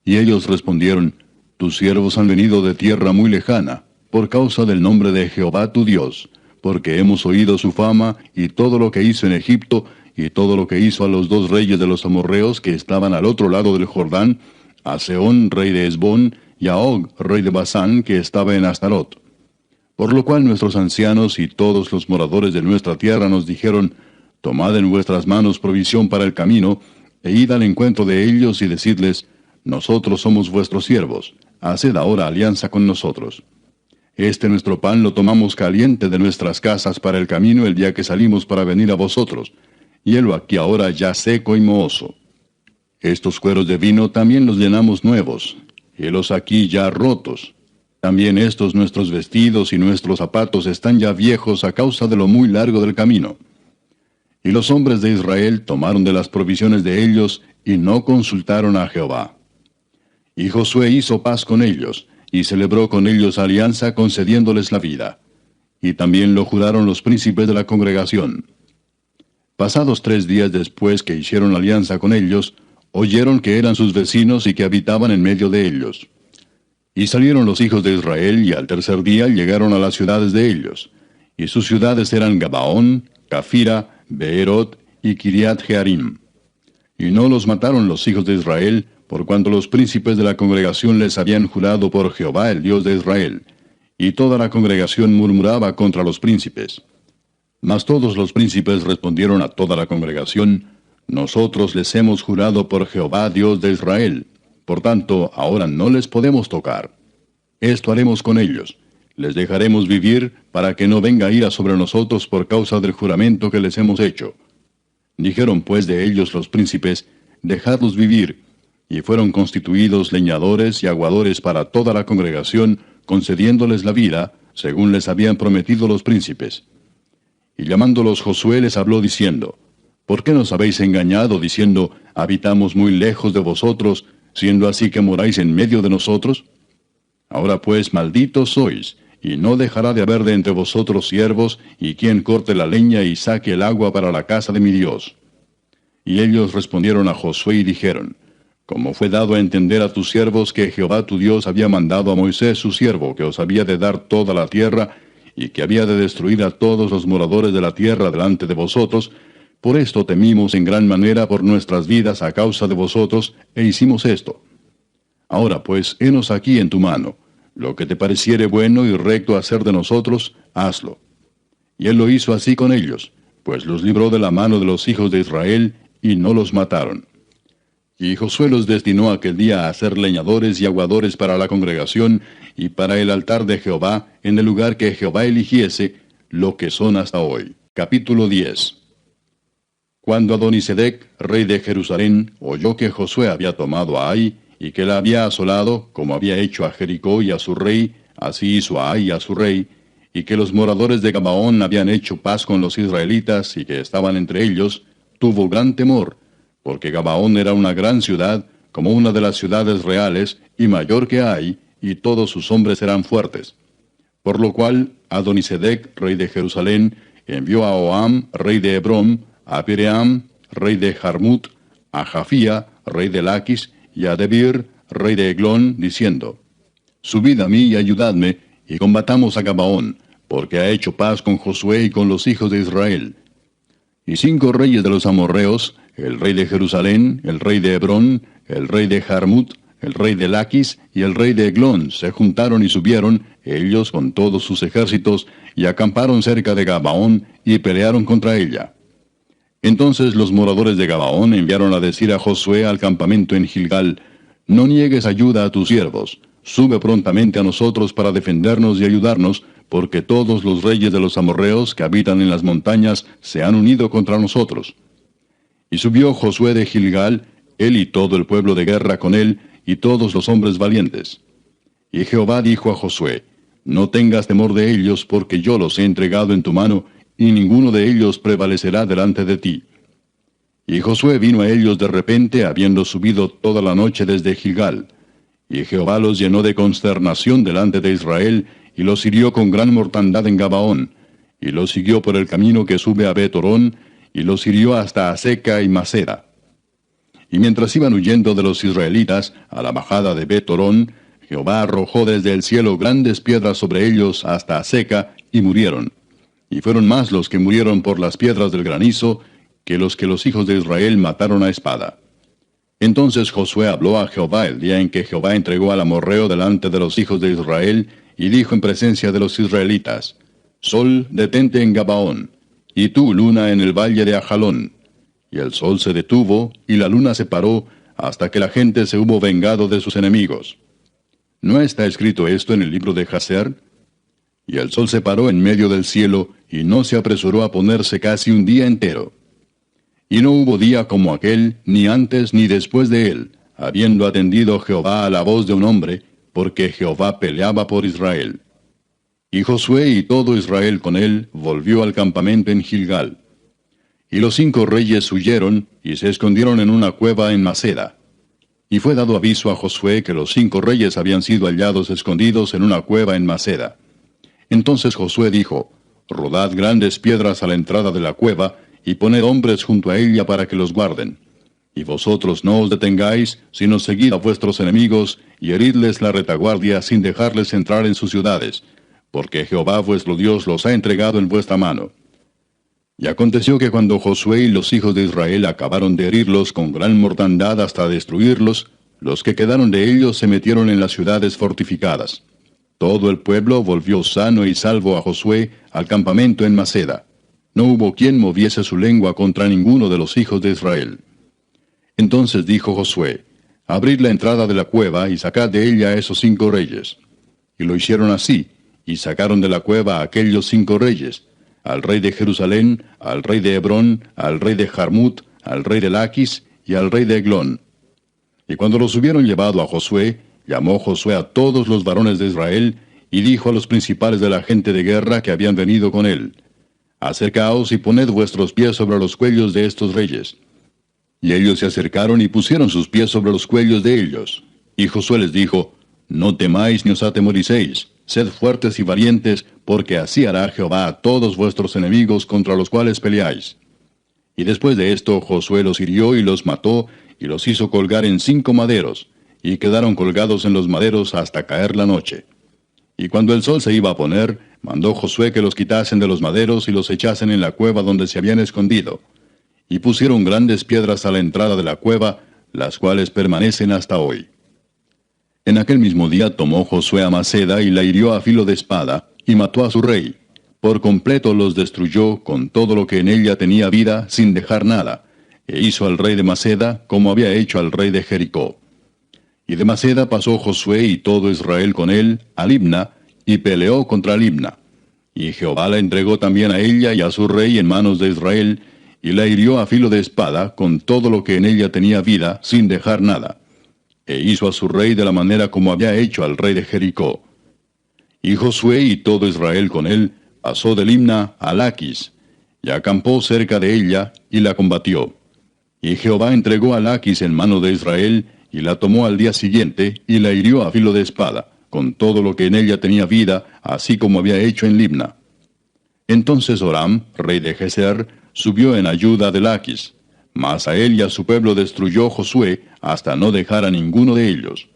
Y ellos respondieron, tus siervos han venido de tierra muy lejana, por causa del nombre de Jehová tu Dios, porque hemos oído su fama y todo lo que hizo en Egipto, y todo lo que hizo a los dos reyes de los amorreos que estaban al otro lado del Jordán, a Sehón, rey de Hesbón, y a Og, rey de Basán, que estaba en Astarot. Por lo cual nuestros ancianos y todos los moradores de nuestra tierra nos dijeron, tomad en vuestras manos provisión para el camino, e id al encuentro de ellos y decidles, nosotros somos vuestros siervos, haced ahora alianza con nosotros. Este nuestro pan lo tomamos caliente de nuestras casas para el camino el día que salimos para venir a vosotros, y helo aquí ahora ya seco y mohoso. Estos cueros de vino también los llenamos nuevos, helos aquí ya rotos. También estos nuestros vestidos y nuestros zapatos están ya viejos a causa de lo muy largo del camino. Y los hombres de Israel tomaron de las provisiones de ellos y no consultaron a Jehová. Y Josué hizo paz con ellos, y celebró con ellos alianza concediéndoles la vida. Y también lo juraron los príncipes de la congregación. Pasados 3 días después que hicieron alianza con ellos, oyeron que eran sus vecinos y que habitaban en medio de ellos. Y salieron los hijos de Israel, y al tercer día llegaron a las ciudades de ellos. Y sus ciudades eran Gabaón, Cafira, Beerot y Kiriat Jearim. Y no los mataron los hijos de Israel, por cuanto los príncipes de la congregación les habían jurado por Jehová el Dios de Israel. Y toda la congregación murmuraba contra los príncipes. Mas todos los príncipes respondieron a toda la congregación, nosotros les hemos jurado por Jehová Dios de Israel. Por tanto, ahora no les podemos tocar. Esto haremos con ellos. Les dejaremos vivir para que no venga ira sobre nosotros por causa del juramento que les hemos hecho. Dijeron pues de ellos los príncipes, dejadlos vivir, y fueron constituidos leñadores y aguadores para toda la congregación, concediéndoles la vida, según les habían prometido los príncipes. Y llamándolos Josué les habló diciendo, ¿por qué nos habéis engañado diciendo, habitamos muy lejos de vosotros, siendo así que moráis en medio de nosotros? Ahora pues malditos sois, y no dejará de haber de entre vosotros siervos, y quien corte la leña y saque el agua para la casa de mi Dios. Y ellos respondieron a Josué y dijeron, como fue dado a entender a tus siervos que Jehová tu Dios había mandado a Moisés su siervo, que os había de dar toda la tierra, y que había de destruir a todos los moradores de la tierra delante de vosotros, por esto temimos en gran manera por nuestras vidas a causa de vosotros, e hicimos esto. Ahora pues, henos aquí en tu mano. Lo que te pareciere bueno y recto hacer de nosotros, hazlo. Y él lo hizo así con ellos, pues los libró de la mano de los hijos de Israel, y no los mataron. Y Josué los destinó aquel día a ser leñadores y aguadores para la congregación, y para el altar de Jehová, en el lugar que Jehová eligiese, lo que son hasta hoy. Capítulo 10. Cuando Adonisedec, rey de Jerusalén, oyó que Josué había tomado a Ai, y que la había asolado, como había hecho a Jericó y a su rey, así hizo a Ai y a su rey, y que los moradores de Gabaón habían hecho paz con los israelitas, y que estaban entre ellos, tuvo gran temor, porque Gabaón era una gran ciudad, como una de las ciudades reales, y mayor que Ai, y todos sus hombres eran fuertes. Por lo cual, Adonisedec, rey de Jerusalén, envió a Oam, rey de Hebrón, a Piream, rey de Jarmut, a Jafía, rey de Laquis, y a Debir, rey de Eglón, diciendo, subid a mí y ayudadme, y combatamos a Gabaón, porque ha hecho paz con Josué y con los hijos de Israel. Y 5 reyes de los amorreos, el rey de Jerusalén, el rey de Hebrón, el rey de Jarmut, el rey de Laquis y el rey de Eglón se juntaron y subieron, ellos con todos sus ejércitos, y acamparon cerca de Gabaón, y pelearon contra ella. Entonces los moradores de Gabaón enviaron a decir a Josué al campamento en Gilgal, no niegues ayuda a tus siervos, sube prontamente a nosotros para defendernos y ayudarnos, porque todos los reyes de los amorreos que habitan en las montañas se han unido contra nosotros. Y subió Josué de Gilgal, él y todo el pueblo de guerra con él, y todos los hombres valientes. Y Jehová dijo a Josué, no tengas temor de ellos, porque yo los he entregado en tu mano, y ninguno de ellos prevalecerá delante de ti. Y Josué vino a ellos de repente, habiendo subido toda la noche desde Gilgal. Y Jehová los llenó de consternación delante de Israel, y los hirió con gran mortandad en Gabaón, y los siguió por el camino que sube a Bet-Orón, y los hirió hasta Aseca y Maceda. Y mientras iban huyendo de los israelitas a la bajada de Bet-Orón, Jehová arrojó desde el cielo grandes piedras sobre ellos hasta Aseca, y murieron. Y fueron más los que murieron por las piedras del granizo, que los hijos de Israel mataron a espada. Entonces Josué habló a Jehová el día en que Jehová entregó al amorreo delante de los hijos de Israel, y dijo en presencia de los israelitas, Sol, detente en Gabaón, y tú, luna, en el valle de Ajalón. Y el sol se detuvo, y la luna se paró, hasta que la gente se hubo vengado de sus enemigos. ¿No está escrito esto en el libro de Jaser? Y el sol se paró en medio del cielo, y no se apresuró a ponerse casi un día entero. Y no hubo día como aquel, ni antes ni después de él, habiendo atendido Jehová a la voz de un hombre, porque Jehová peleaba por Israel. Y Josué y todo Israel con él volvió al campamento en Gilgal. Y los 5 reyes huyeron, y se escondieron en una cueva en Maceda. Y fue dado aviso a Josué que los 5 reyes habían sido hallados escondidos en una cueva en Maceda. Entonces Josué dijo, rodad grandes piedras a la entrada de la cueva, y poned hombres junto a ella para que los guarden. Y vosotros no os detengáis, sino seguid a vuestros enemigos, y heridles la retaguardia sin dejarles entrar en sus ciudades, porque Jehová vuestro Dios los ha entregado en vuestra mano. Y aconteció que cuando Josué y los hijos de Israel acabaron de herirlos con gran mortandad hasta destruirlos, los que quedaron de ellos se metieron en las ciudades fortificadas. Todo el pueblo volvió sano y salvo a Josué al campamento en Maceda. No hubo quien moviese su lengua contra ninguno de los hijos de Israel. Entonces dijo Josué, abrid la entrada de la cueva y sacad de ella a esos 5 reyes. Y lo hicieron así, y sacaron de la cueva a aquellos 5 reyes. al rey de Jerusalén, al rey de Hebrón, al rey de Jarmut, al rey de Laquis y al rey de Eglón. Y cuando los hubieron llevado a Josué, llamó Josué a todos los varones de Israel, y dijo a los principales de la gente de guerra que habían venido con él: Acercaos y poned vuestros pies sobre los cuellos de estos reyes. Y ellos se acercaron y pusieron sus pies sobre los cuellos de ellos. Y Josué les dijo: No temáis ni os atemoricéis, sed fuertes y valientes, porque así hará Jehová a todos vuestros enemigos contra los cuales peleáis. Y después de esto Josué los hirió y los mató, y los hizo colgar en 5 maderos, y quedaron colgados en los maderos hasta caer la noche. Y cuando el sol se iba a poner, mandó Josué que los quitasen de los maderos y los echasen en la cueva donde se habían escondido. Y pusieron grandes piedras a la entrada de la cueva, las cuales permanecen hasta hoy. En aquel mismo día tomó Josué a Maceda y la hirió a filo de espada, y mató a su rey. Por completo los destruyó con todo lo que en ella tenía vida, sin dejar nada, e hizo al rey de Maceda como había hecho al rey de Jericó. Y de Maceda pasó Josué y todo Israel con él a Libna, y peleó contra Libna. Y Jehová la entregó también a ella y a su rey en manos de Israel, y la hirió a filo de espada con todo lo que en ella tenía vida, sin dejar nada. E hizo a su rey de la manera como había hecho al rey de Jericó. Y Josué y todo Israel con él pasó de Libna a Laquis, y acampó cerca de ella, y la combatió. Y Jehová entregó a Laquis en mano de Israel, y la tomó al día siguiente, y la hirió a filo de espada, con todo lo que en ella tenía vida, así como había hecho en Libna. Entonces Horam, rey de Geser, subió en ayuda de Laquis, mas a él y a su pueblo destruyó Josué, hasta no dejar a ninguno de ellos.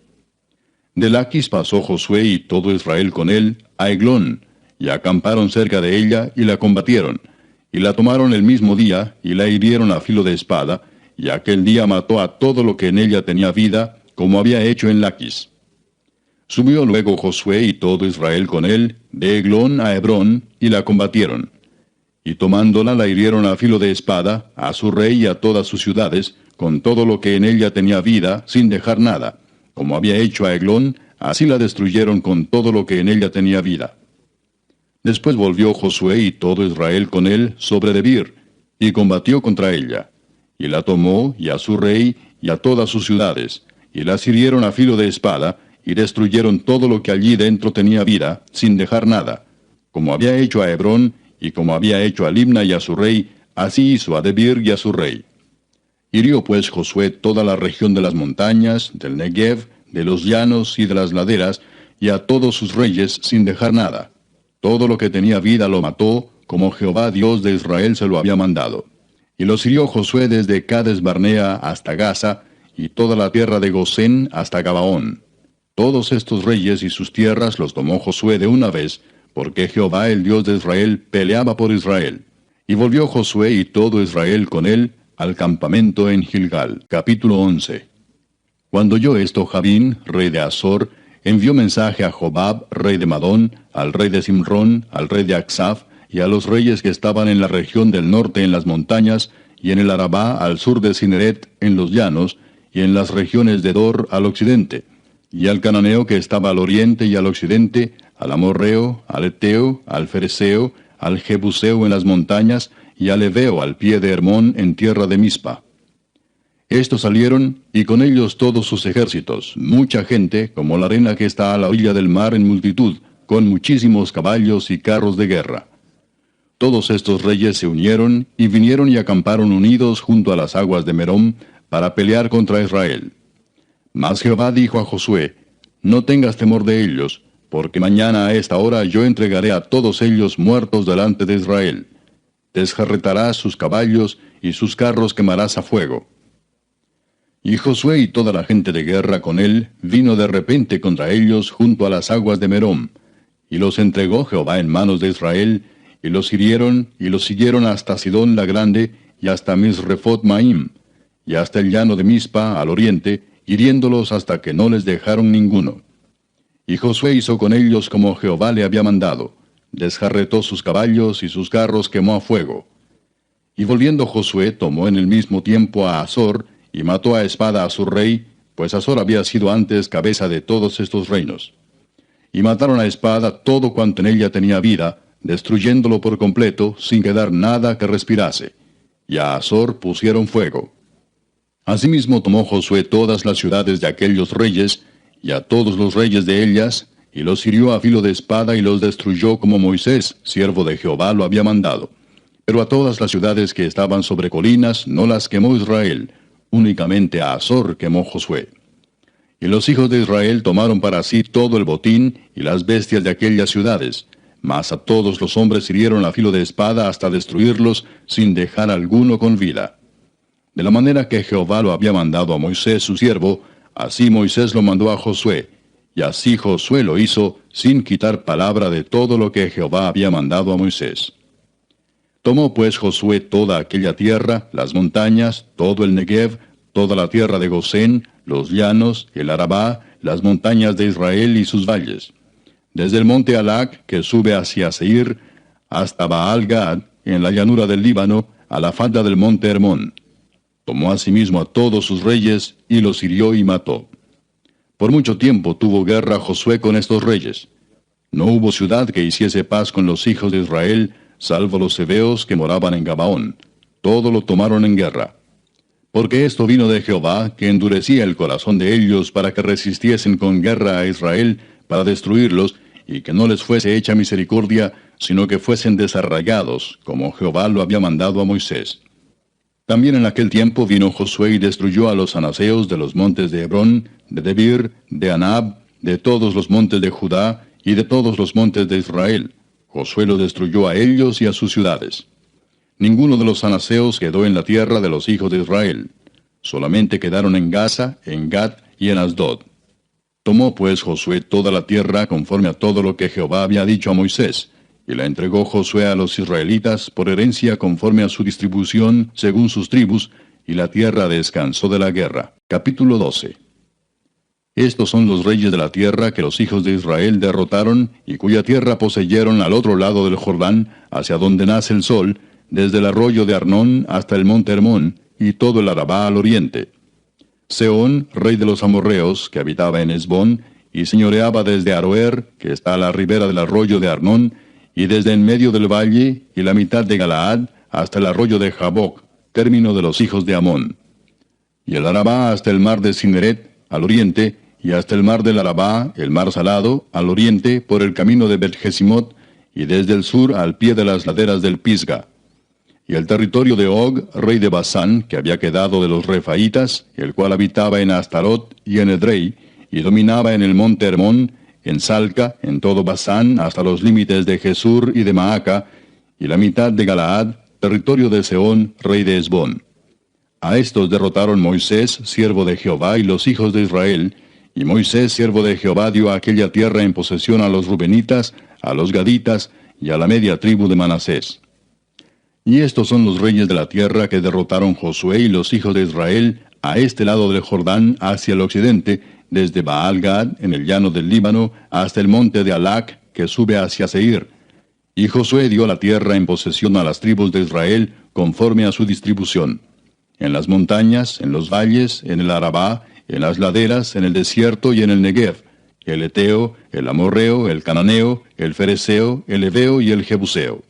De Laquis pasó Josué y todo Israel con él a Eglón, y acamparon cerca de ella, y la combatieron, y la tomaron el mismo día, y la hirieron a filo de espada, y aquel día mató a todo lo que en ella tenía vida, como había hecho en Laquis. Subió luego Josué y todo Israel con él, de Eglón a Hebrón, y la combatieron. Y tomándola la hirieron a filo de espada, a su rey y a todas sus ciudades, con todo lo que en ella tenía vida, sin dejar nada. Como había hecho a Eglón, así la destruyeron con todo lo que en ella tenía vida. Después volvió Josué y todo Israel con él sobre Debir, y combatió contra ella. Y la tomó, y a su rey, y a todas sus ciudades, y las hirieron a filo de espada, y destruyeron todo lo que allí dentro tenía vida, sin dejar nada. Como había hecho a Hebrón, y como había hecho a Libna y a su rey, así hizo a Debir y a su rey. Hirió pues Josué toda la región de las montañas, del Negev, de los llanos y de las laderas, y a todos sus reyes, sin dejar nada. Todo lo que tenía vida lo mató, como Jehová Dios de Israel se lo había mandado. Y los hirió Josué desde Cades Barnea hasta Gaza, y toda la tierra de Gosén hasta Gabaón. Todos estos reyes y sus tierras los tomó Josué de una vez, porque Jehová el Dios de Israel peleaba por Israel. Y volvió Josué y todo Israel con él al campamento en Gilgal. Capítulo 11. Cuando oyó esto Jabín, rey de Azor, envió mensaje a Jobab, rey de Madón, al rey de Simrón, al rey de Aksaf, y a los reyes que estaban en la región del norte en las montañas, y en el Arabá al sur de Cineret en los llanos, y en las regiones de Dor al occidente, y al cananeo que estaba al oriente y al occidente, al amorreo, al eteo, al fereceo, al jebuseo en las montañas, y al heveo al pie de Hermón en tierra de Mispa. Estos salieron, y con ellos todos sus ejércitos, mucha gente, como la arena que está a la orilla del mar en multitud, con muchísimos caballos y carros de guerra. Todos estos reyes se unieron, y vinieron y acamparon unidos junto a las aguas de Merom, para pelear contra Israel. Mas Jehová dijo a Josué: No tengas temor de ellos, porque mañana a esta hora yo entregaré a todos ellos muertos delante de Israel. Desjarretarás sus caballos, y sus carros quemarás a fuego. Y Josué y toda la gente de guerra con él vino de repente contra ellos junto a las aguas de Merom, y los entregó Jehová en manos de Israel, y los hirieron, y los siguieron hasta Sidón la grande, y hasta Misrefot Maim, y hasta el llano de Mispa al oriente, hiriéndolos hasta que no les dejaron ninguno. Y Josué hizo con ellos como Jehová le había mandado, desjarretó sus caballos y sus carros quemó a fuego. Y volviendo Josué tomó en el mismo tiempo a Azor, y mató a espada a su rey, pues Azor había sido antes cabeza de todos estos reinos. Y mataron a espada todo cuanto en ella tenía vida, destruyéndolo por completo, sin quedar nada que respirase. Y a Azor pusieron fuego. Asimismo tomó Josué todas las ciudades de aquellos reyes, y a todos los reyes de ellas, y los hirió a filo de espada y los destruyó como Moisés, siervo de Jehová, lo había mandado. Pero a todas las ciudades que estaban sobre colinas no las quemó Israel, únicamente a Azor quemó Josué. Y los hijos de Israel tomaron para sí todo el botín y las bestias de aquellas ciudades, mas a todos los hombres hirieron a filo de espada hasta destruirlos, sin dejar alguno con vida. De la manera que Jehová lo había mandado a Moisés su siervo, así Moisés lo mandó a Josué, y así Josué lo hizo, sin quitar palabra de todo lo que Jehová había mandado a Moisés. Tomó pues Josué toda aquella tierra, las montañas, todo el Negev, toda la tierra de Gosén, los llanos, el Arabá, las montañas de Israel y sus valles. Desde el monte Alac, que sube hacia Seir, hasta Baal-Gad, en la llanura del Líbano, a la falda del monte Hermón. Tomó asimismo a todos sus reyes, y los hirió y mató. Por mucho tiempo tuvo guerra Josué con estos reyes. No hubo ciudad que hiciese paz con los hijos de Israel, salvo los heveos que moraban en Gabaón. Todo lo tomaron en guerra. Porque esto vino de Jehová, que endurecía el corazón de ellos para que resistiesen con guerra a Israel, para destruirlos, y que no les fuese hecha misericordia, sino que fuesen desarraigados, como Jehová lo había mandado a Moisés. También en aquel tiempo vino Josué y destruyó a los anaseos de los montes de Hebrón, de Debir, de Anab, de todos los montes de Judá, y de todos los montes de Israel. Josué los destruyó a ellos y a sus ciudades. Ninguno de los anaseos quedó en la tierra de los hijos de Israel. Solamente quedaron en Gaza, en Gat y en Asdod. Tomó pues Josué toda la tierra conforme a todo lo que Jehová había dicho a Moisés, y la entregó Josué a los israelitas por herencia conforme a su distribución según sus tribus, y la tierra descansó de la guerra. Capítulo 12. Estos son los reyes de la tierra que los hijos de Israel derrotaron, y cuya tierra poseyeron al otro lado del Jordán, hacia donde nace el sol, desde el arroyo de Arnón hasta el monte Hermón, y todo el Arabá al oriente. Sehón, rey de los amorreos, que habitaba en Hesbón, y señoreaba desde Aroer, que está a la ribera del arroyo de Arnón, y desde en medio del valle, y la mitad de Galaad, hasta el arroyo de Jaboc, término de los hijos de Amón. Y el Arabá hasta el mar de Cineret, al oriente, y hasta el mar del Arabá, el mar salado, al oriente, por el camino de Bet-Jesimot, y desde el sur al pie de las laderas del Pisga. Y el territorio de Og, rey de Basán, que había quedado de los Refaitas, el cual habitaba en Astarot y en Edrei, y dominaba en el monte Hermón, en Salca, en todo Basán, hasta los límites de Jesur y de Maaca, y la mitad de Galaad, territorio de Sehón, rey de Hesbón. A estos derrotaron Moisés, siervo de Jehová, y los hijos de Israel, y Moisés, siervo de Jehová, dio aquella tierra en posesión a los Rubenitas, a los Gaditas, y a la media tribu de Manasés. Y estos son los reyes de la tierra que derrotaron Josué y los hijos de Israel a este lado del Jordán hacia el occidente, desde Baal-Gad, en el llano del Líbano, hasta el monte de Alac, que sube hacia Seir. Y Josué dio la tierra en posesión a las tribus de Israel, conforme a su distribución. En las montañas, en los valles, en el Arabá, en las laderas, en el desierto y en el Negev, el Eteo, el Amorreo, el Cananeo, el Fereceo, el Heveo y el Jebuseo.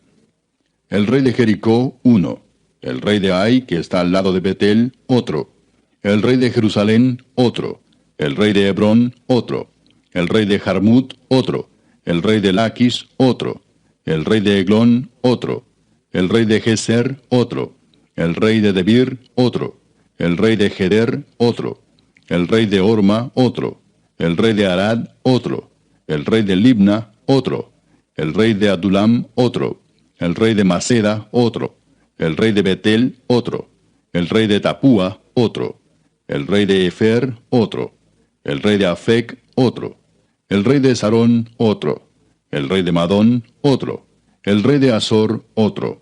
El rey de Jericó, uno. El rey de Ai, que está al lado de Betel, otro. El rey de Jerusalén, otro. El rey de Hebrón, otro. El rey de Jarmut, otro. El rey de Laquis, otro. El rey de Eglón, otro. El rey de Geser, otro. El rey de Debir, otro. El rey de Geder, otro. El rey de Orma, otro. El rey de Arad, otro. El rey de Libna, otro. El rey de Adulam, otro. El rey de Maceda, otro. El rey de Betel, otro. El rey de Tapúa, otro. El rey de Efer, otro. El rey de Afec, otro. El rey de Sarón, otro. El rey de Madón, otro. El rey de Azor, otro.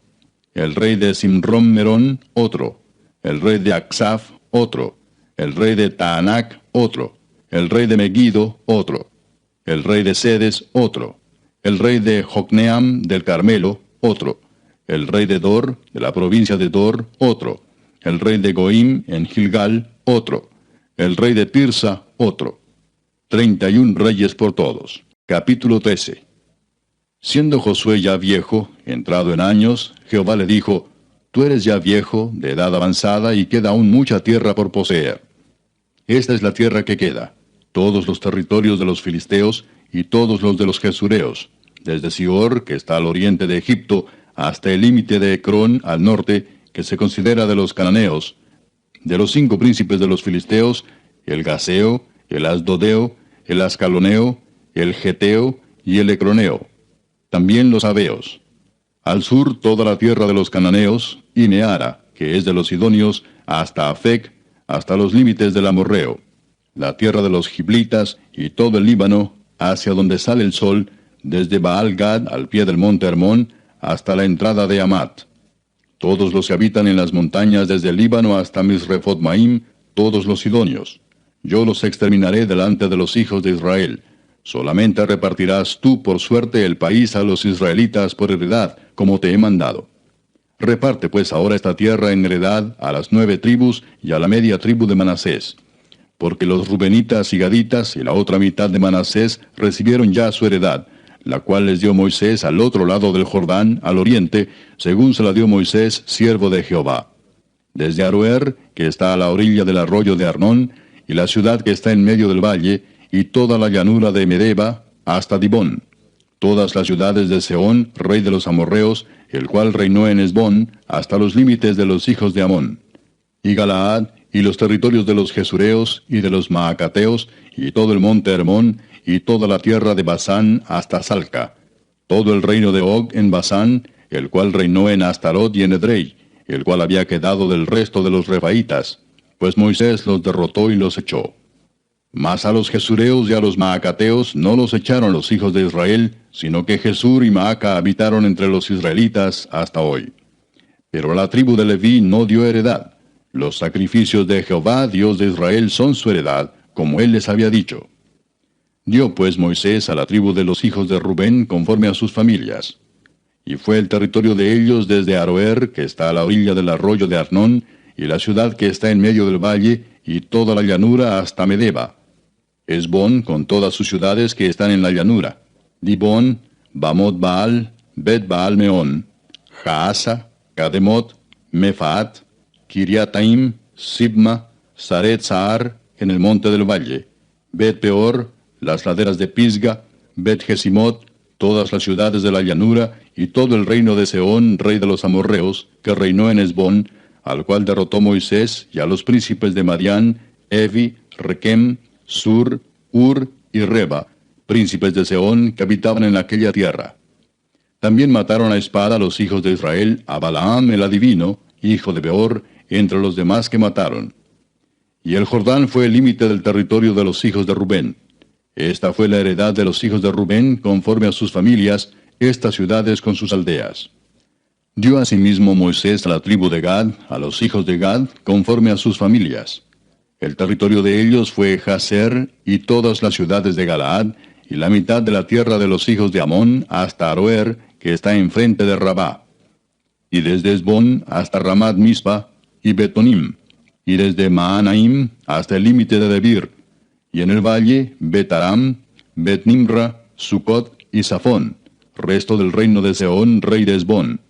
El rey de Simrón-Merón, otro. El rey de Aksaf, otro. El rey de Taanac, otro. El rey de Megiddo, otro. El rey de Sedes, otro. El rey de Jocneam del Carmelo, otro. El rey de Dor, de la provincia de Dor, otro. El rey de Goim en Gilgal, otro. El rey de Tirsa, otro. 31 reyes por todos. Capítulo 13. Siendo Josué ya viejo, entrado en años, Jehová le dijo, Tú eres ya viejo, de edad avanzada, y queda aún mucha tierra por poseer. Esta es la tierra que queda, todos los territorios de los filisteos, y todos los de los gesureos, desde Sior, que está al oriente de Egipto, hasta el límite de Ecrón, al norte, que se considera de los cananeos, de los 5 príncipes de los filisteos, el Gaseo, el Asdodeo, el Ascaloneo, el Geteo y el Ecroneo, también los Abeos. Al sur toda la tierra de los cananeos, y Neara, que es de los sidonios, hasta Afec, hasta los límites del amorreo, la tierra de los giblitas y todo el Líbano, hacia donde sale el sol, desde Baal-Gad al pie del monte Hermón, hasta la entrada de Amat. Todos los que habitan en las montañas desde el Líbano hasta Misrefot-Maim, todos los sidonios. Yo los exterminaré delante de los hijos de Israel. Solamente repartirás tú por suerte el país a los israelitas por heredad, como te he mandado. Reparte pues ahora esta tierra en heredad a las 9 tribus y a la media tribu de Manasés. Porque los rubenitas y gaditas y la otra mitad de Manasés recibieron ya su heredad, la cual les dio Moisés al otro lado del Jordán, al oriente, según se la dio Moisés, siervo de Jehová. Desde Aroer, que está a la orilla del arroyo de Arnón, y la ciudad que está en medio del valle, y toda la llanura de Medeba, hasta Dibón. Todas las ciudades de Sehón, rey de los amorreos, el cual reinó en Hesbón, hasta los límites de los hijos de Amón. Y Galaad, y los territorios de los Gesureos, y de los Maacateos, y todo el monte Hermón, y toda la tierra de Basán hasta Salca. Todo el reino de Og en Basán, el cual reinó en Astarot y en Edrei, el cual había quedado del resto de los Refaítas, pues Moisés los derrotó y los echó. Mas a los Gesureos y a los Maacateos no los echaron los hijos de Israel, sino que Jesur y Maaca habitaron entre los israelitas hasta hoy. Pero a la tribu de Leví no dio heredad. Los sacrificios de Jehová, Dios de Israel, son su heredad, como él les había dicho. Dio pues Moisés a la tribu de los hijos de Rubén conforme a sus familias. Y fue el territorio de ellos desde Aroer, que está a la orilla del arroyo de Arnón, y la ciudad que está en medio del valle, y toda la llanura hasta Medeba. Hesbón con todas sus ciudades que están en la llanura. Dibón, Bamot Baal, Bet Baal Meón, Jaasa, Kademot, Mefaat, Kiriataim, Sibma, Saret Saar, en el monte del valle, Bet Peor, las laderas de Pisga, Bet Jesimot, todas las ciudades de la llanura, y todo el reino de Sehón, rey de los amorreos, que reinó en Hesbón, al cual derrotó Moisés, y a los príncipes de Madián, Evi, Requem, Sur, Ur y Reba, príncipes de Sehón, que habitaban en aquella tierra. También mataron a espada a los hijos de Israel, a Balaam el adivino, hijo de Beor, entre los demás que mataron. Y el Jordán fue el límite del territorio de los hijos de Rubén. Esta fue la heredad de los hijos de Rubén, conforme a sus familias, estas ciudades con sus aldeas. Dio asimismo Moisés a la tribu de Gad, a los hijos de Gad, conforme a sus familias. El territorio de ellos fue Jazer, y todas las ciudades de Galaad, y la mitad de la tierra de los hijos de Amón, hasta Aroer, que está enfrente de Rabá. Y desde Hesbón hasta Ramat Mispa, y Betonim, y desde Maanaim hasta el límite de Debir, y en el valle Betaram, Bet-Nimra, Sucot y Safón, resto del reino de Sehón, rey de Hesbón.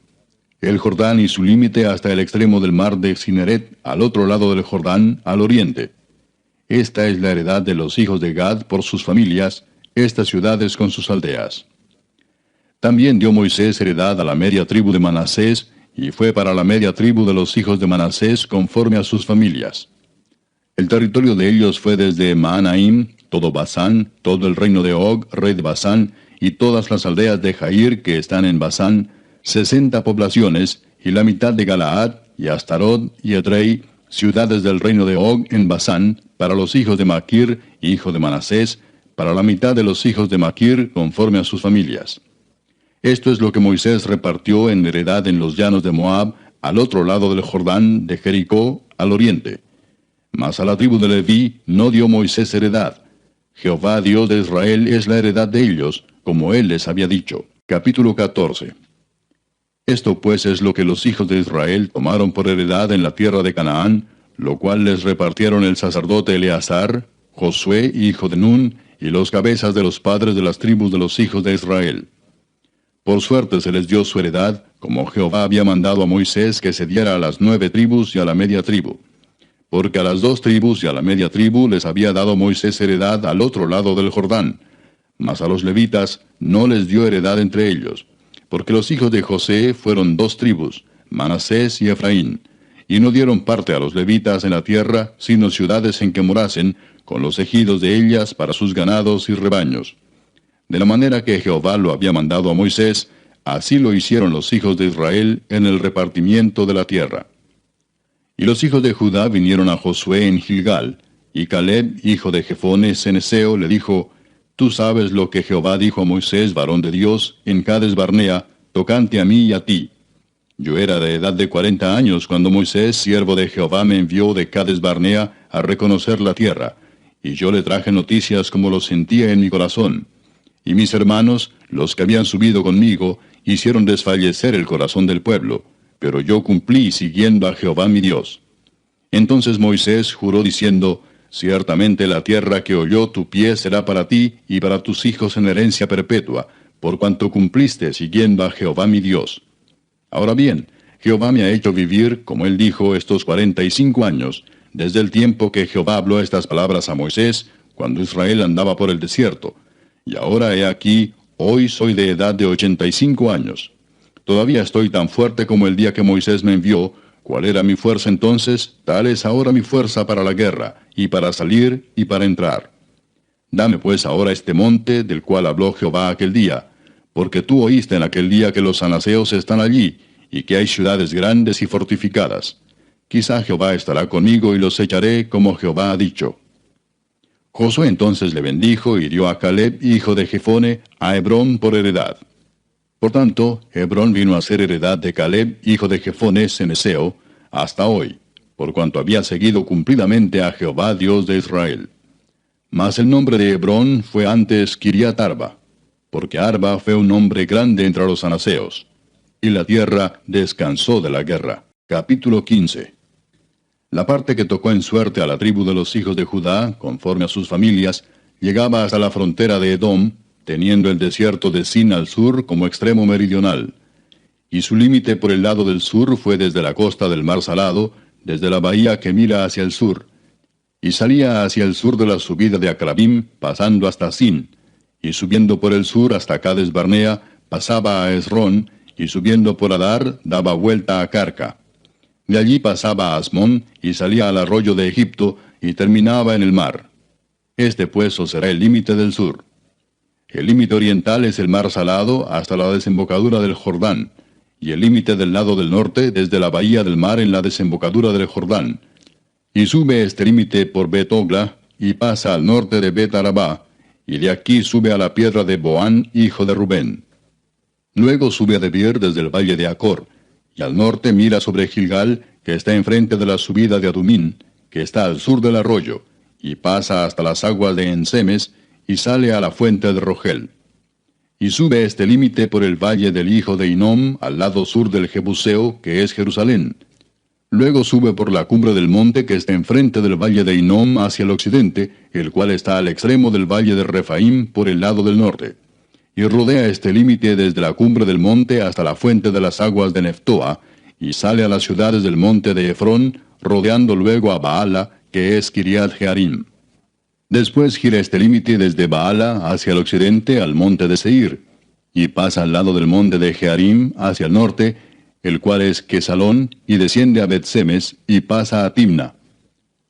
El Jordán y su límite hasta el extremo del mar de Cineret, al otro lado del Jordán, al oriente. Esta es la heredad de los hijos de Gad por sus familias, estas ciudades con sus aldeas. También dio Moisés heredad a la media tribu de Manasés, y fue para la media tribu de los hijos de Manasés conforme a sus familias. El territorio de ellos fue desde Maanaim, todo Basán, todo el reino de Og, rey de Basán, y todas las aldeas de Jair que están en Basán, 60 poblaciones, y la mitad de Galaad, y Astarot, y Edrei, ciudades del reino de Og en Basán, para los hijos de Maquir, hijo de Manasés, para la mitad de los hijos de Maquir, conforme a sus familias. Esto es lo que Moisés repartió en heredad en los llanos de Moab, al otro lado del Jordán, de Jericó, al oriente. Mas a la tribu de Leví no dio Moisés heredad. Jehová Dios de Israel es la heredad de ellos, como él les había dicho. Capítulo 14. Esto pues es lo que los hijos de Israel tomaron por heredad en la tierra de Canaán, lo cual les repartieron el sacerdote Eleazar, Josué hijo de Nun, y los cabezas de los padres de las tribus de los hijos de Israel. Por suerte se les dio su heredad, como Jehová había mandado a Moisés que se diera a las 9 tribus y a la media tribu. Porque a las 2 tribus y a la media tribu les había dado Moisés heredad al otro lado del Jordán. Mas a los levitas no les dio heredad entre ellos, porque los hijos de José fueron 2 tribus, Manasés y Efraín, y no dieron parte a los levitas en la tierra, sino ciudades en que morasen, con los ejidos de ellas para sus ganados y rebaños. De la manera que Jehová lo había mandado a Moisés, así lo hicieron los hijos de Israel en el repartimiento de la tierra. Y los hijos de Judá vinieron a Josué en Gilgal, y Caleb, hijo de Jefone ceneseo, le dijo: Tú sabes lo que Jehová dijo a Moisés, varón de Dios, en Cades Barnea, tocante a mí y a ti. Yo era de edad de 40 años cuando Moisés, siervo de Jehová, me envió de Cades Barnea a reconocer la tierra, y yo le traje noticias como lo sentía en mi corazón. Y mis hermanos, los que habían subido conmigo, hicieron desfallecer el corazón del pueblo, pero yo cumplí siguiendo a Jehová mi Dios. Entonces Moisés juró diciendo: Ciertamente la tierra que oyó tu pie será para ti y para tus hijos en herencia perpetua, por cuanto cumpliste siguiendo a Jehová mi Dios. Ahora bien, Jehová me ha hecho vivir, como él dijo, estos 45 años, desde el tiempo que Jehová habló estas palabras a Moisés, cuando Israel andaba por el desierto. Y ahora he aquí, hoy soy de edad de 85 años. Todavía estoy tan fuerte como el día que Moisés me envió. ¿Cuál era mi fuerza entonces? Tal es ahora mi fuerza para la guerra, y para salir, y para entrar. Dame pues ahora este monte, del cual habló Jehová aquel día, porque tú oíste en aquel día que los anaseos están allí, y que hay ciudades grandes y fortificadas. Quizá Jehová estará conmigo y los echaré, como Jehová ha dicho. Josué entonces le bendijo y dio a Caleb, hijo de Jefone, a Hebrón por heredad. Por tanto, Hebrón vino a ser heredad de Caleb, hijo de Jefone ceneseo, hasta hoy, por cuanto había seguido cumplidamente a Jehová Dios de Israel. Mas el nombre de Hebrón fue antes Kiriat Arba, porque Arba fue un hombre grande entre los anaseos. Y la tierra descansó de la guerra. Capítulo 15. La parte que tocó en suerte a la tribu de los hijos de Judá, conforme a sus familias, llegaba hasta la frontera de Edom, teniendo el desierto de Sin al sur como extremo meridional. Y su límite por el lado del sur fue desde la costa del mar Salado, desde la bahía que mira hacia el sur. Y salía hacia el sur de la subida de Acrabim, pasando hasta Sin, y subiendo por el sur hasta Cades Barnea, pasaba a Esrón, y subiendo por Adar, daba vuelta a Carca. De allí pasaba a Asmón, y salía al arroyo de Egipto, y terminaba en el mar. Este pues os será el límite del sur. El límite oriental es el mar Salado hasta la desembocadura del Jordán, y el límite del lado del norte desde la bahía del mar en la desembocadura del Jordán. Y sube este límite por Bet-Ogla, y pasa al norte de Bet-Arabá, y de aquí sube a la piedra de Boán, hijo de Rubén. Luego sube a Debir desde el valle de Acor, y al norte mira sobre Gilgal, que está enfrente de la subida de Adumín, que está al sur del arroyo, y pasa hasta las aguas de Ensemes, y sale a la fuente de Rogel. Y sube este límite por el valle del hijo de Hinnom, al lado sur del Jebuseo, que es Jerusalén. Luego sube por la cumbre del monte que está enfrente del valle de Hinnom hacia el occidente, el cual está al extremo del valle de Refaim por el lado del norte. Y rodea este límite desde la cumbre del monte hasta la fuente de las aguas de Neftoa, y sale a las ciudades del monte de Efrón, rodeando luego a Baala, que es Kiriat Jearim. Después gira este límite desde Baala hacia el occidente al monte de Seir, y pasa al lado del monte de Jearim hacia el norte, el cual es Quesalón, y desciende a Bet-Semes, y pasa a Timna.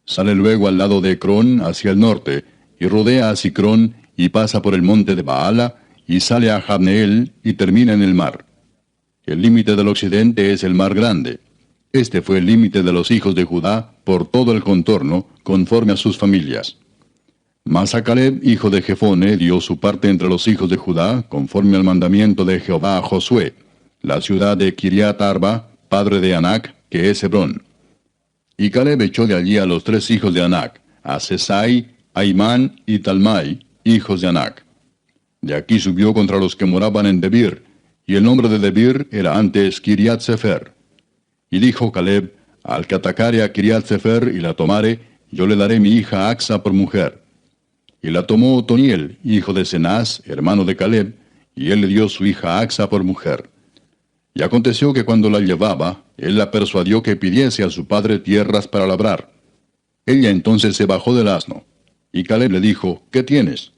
Sale luego al lado de Ecrón hacia el norte, y rodea a Sicrón, y pasa por el monte de Baala, y sale a Jabneel, y termina en el mar. El límite del occidente es el mar grande. Este fue el límite de los hijos de Judá por todo el contorno, conforme a sus familias. Mas a Caleb, hijo de Jefone, dio su parte entre los hijos de Judá, conforme al mandamiento de Jehová a Josué, la ciudad de Kiriat Arba, padre de Anac, que es Hebrón. Y Caleb echó de allí a los 3 hijos de Anac, a Sesai, Aimán y Talmai, hijos de Anac. De aquí subió contra los que moraban en Debir, y el nombre de Debir era antes Kiriat Sefer. Y dijo Caleb: al que atacare a Kiriat Sefer y la tomare, yo le daré mi hija Axa por mujer. Y la tomó Otoniel, hijo de Cenaz, hermano de Caleb, y él le dio su hija Axa por mujer. Y aconteció que cuando la llevaba, él la persuadió que pidiese a su padre tierras para labrar. Ella entonces se bajó del asno, y Caleb le dijo, ¿qué tienes?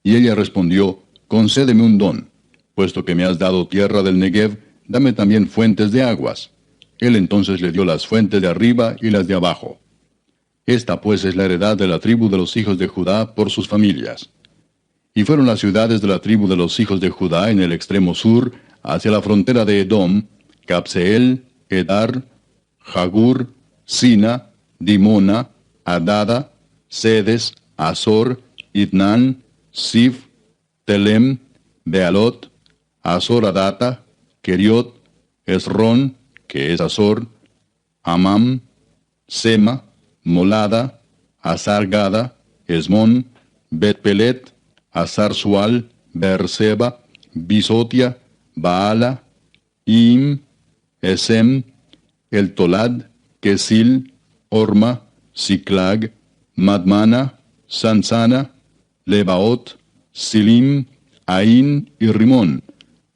Y ella respondió, concédeme un don, puesto que me has dado tierra del Negev, dame también fuentes de aguas. Él entonces le dio las fuentes de arriba y las de abajo. Esta pues es la heredad de la tribu de los hijos de Judá por sus familias. Y fueron las ciudades de la tribu de los hijos de Judá en el extremo sur, hacia la frontera de Edom, Cabseel, Edar, Jagur, Sina, Dimona, Adada, Sedes, Azor, Itnan, Sif, Telem, Bealot, Azor Adata, Keriot, Esrón, que es Azor, Amam, Sema, Molada, Azar-Gada, Esmón, Bet-Pelet, Azar-Sual, Beerseba, Bisotia, Baala, Im, Esem, El Tolad, Kesil, Orma, Siclag, Madmana, Sansana, Lebaot, Silim, Ain y Rimón,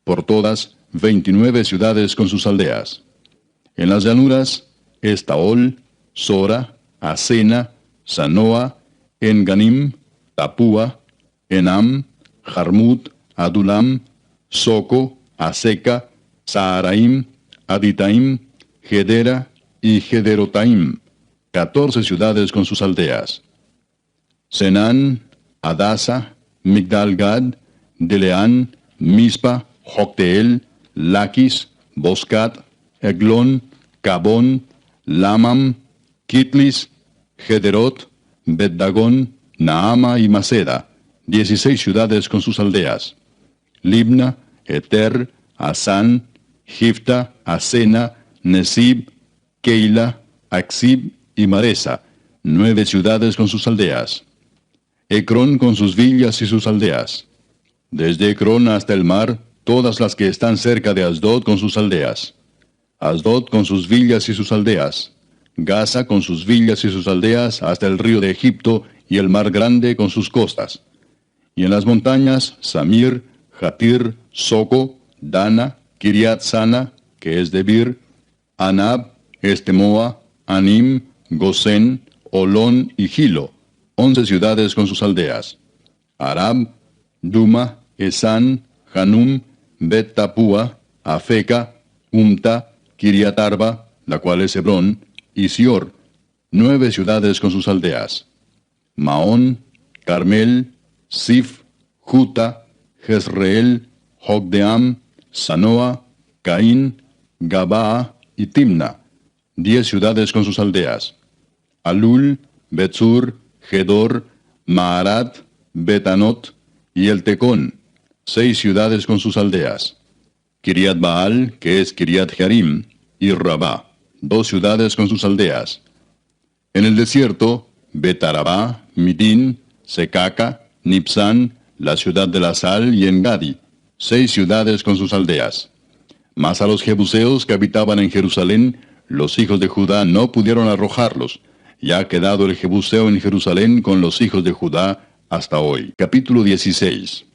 por todas 29 ciudades con sus aldeas. En las llanuras, Estaol, Sora, Asena, Sanoa, Enganim, Tapúa, Enam, Jarmut, Adulam, Soco, Aseca, Saharaim, Aditaim, Gedera y Gederotaim, 14 ciudades con sus aldeas. Senán, Adasa, Migdal-Gad, Deleán, Mispa, Jocteel, Laquis, Boscat, Eglón, Cabón, Lamam, Kitlis, Gederot, Bet-Dagón, Naama y Maceda, 16 ciudades con sus aldeas. Libna, Eter, Asán, Gifta, Asena, Nesib, Keila, Axib y Maresa, 9 ciudades con sus aldeas. Ecrón con sus villas y sus aldeas. Desde Ecrón hasta el mar, todas las que están cerca de Asdod con sus aldeas. Asdod con sus villas y sus aldeas. Gaza con sus villas y sus aldeas hasta el río de Egipto y el mar grande con sus costas. Y en las montañas, Samir, Jatir, Soco, Dana, Kiriat Sana, que es Debir, Anab, Estemoa, Anim, Gosén, Olón y Gilo, 11 ciudades con sus aldeas. Arab, Duma, Esán, Hanum, Bet Tapúa, Afeca, Umta, Kiriat Arba, la cual es Hebrón, y Sior, 9 ciudades con sus aldeas. Maón, Carmel, Sif, Juta, Jezreel, Jogdeam, Sanoa, Caín, Gabaa y Timna, 10 ciudades con sus aldeas. Alul, Betzur, Gedor, Maarat, Betanot y El Tecón, 6 ciudades con sus aldeas. Kiriat Baal, que es Kiriat Jearim, y Rabá, 2 ciudades con sus aldeas. En el desierto, Betarabá, Midín, Secaca, Nipsán, la ciudad de la sal y Engadi, 6 ciudades con sus aldeas. Mas a los jebuseos que habitaban en Jerusalén, los hijos de Judá no pudieron arrojarlos, y ha quedado el jebuseo en Jerusalén con los hijos de Judá hasta hoy. Capítulo 16.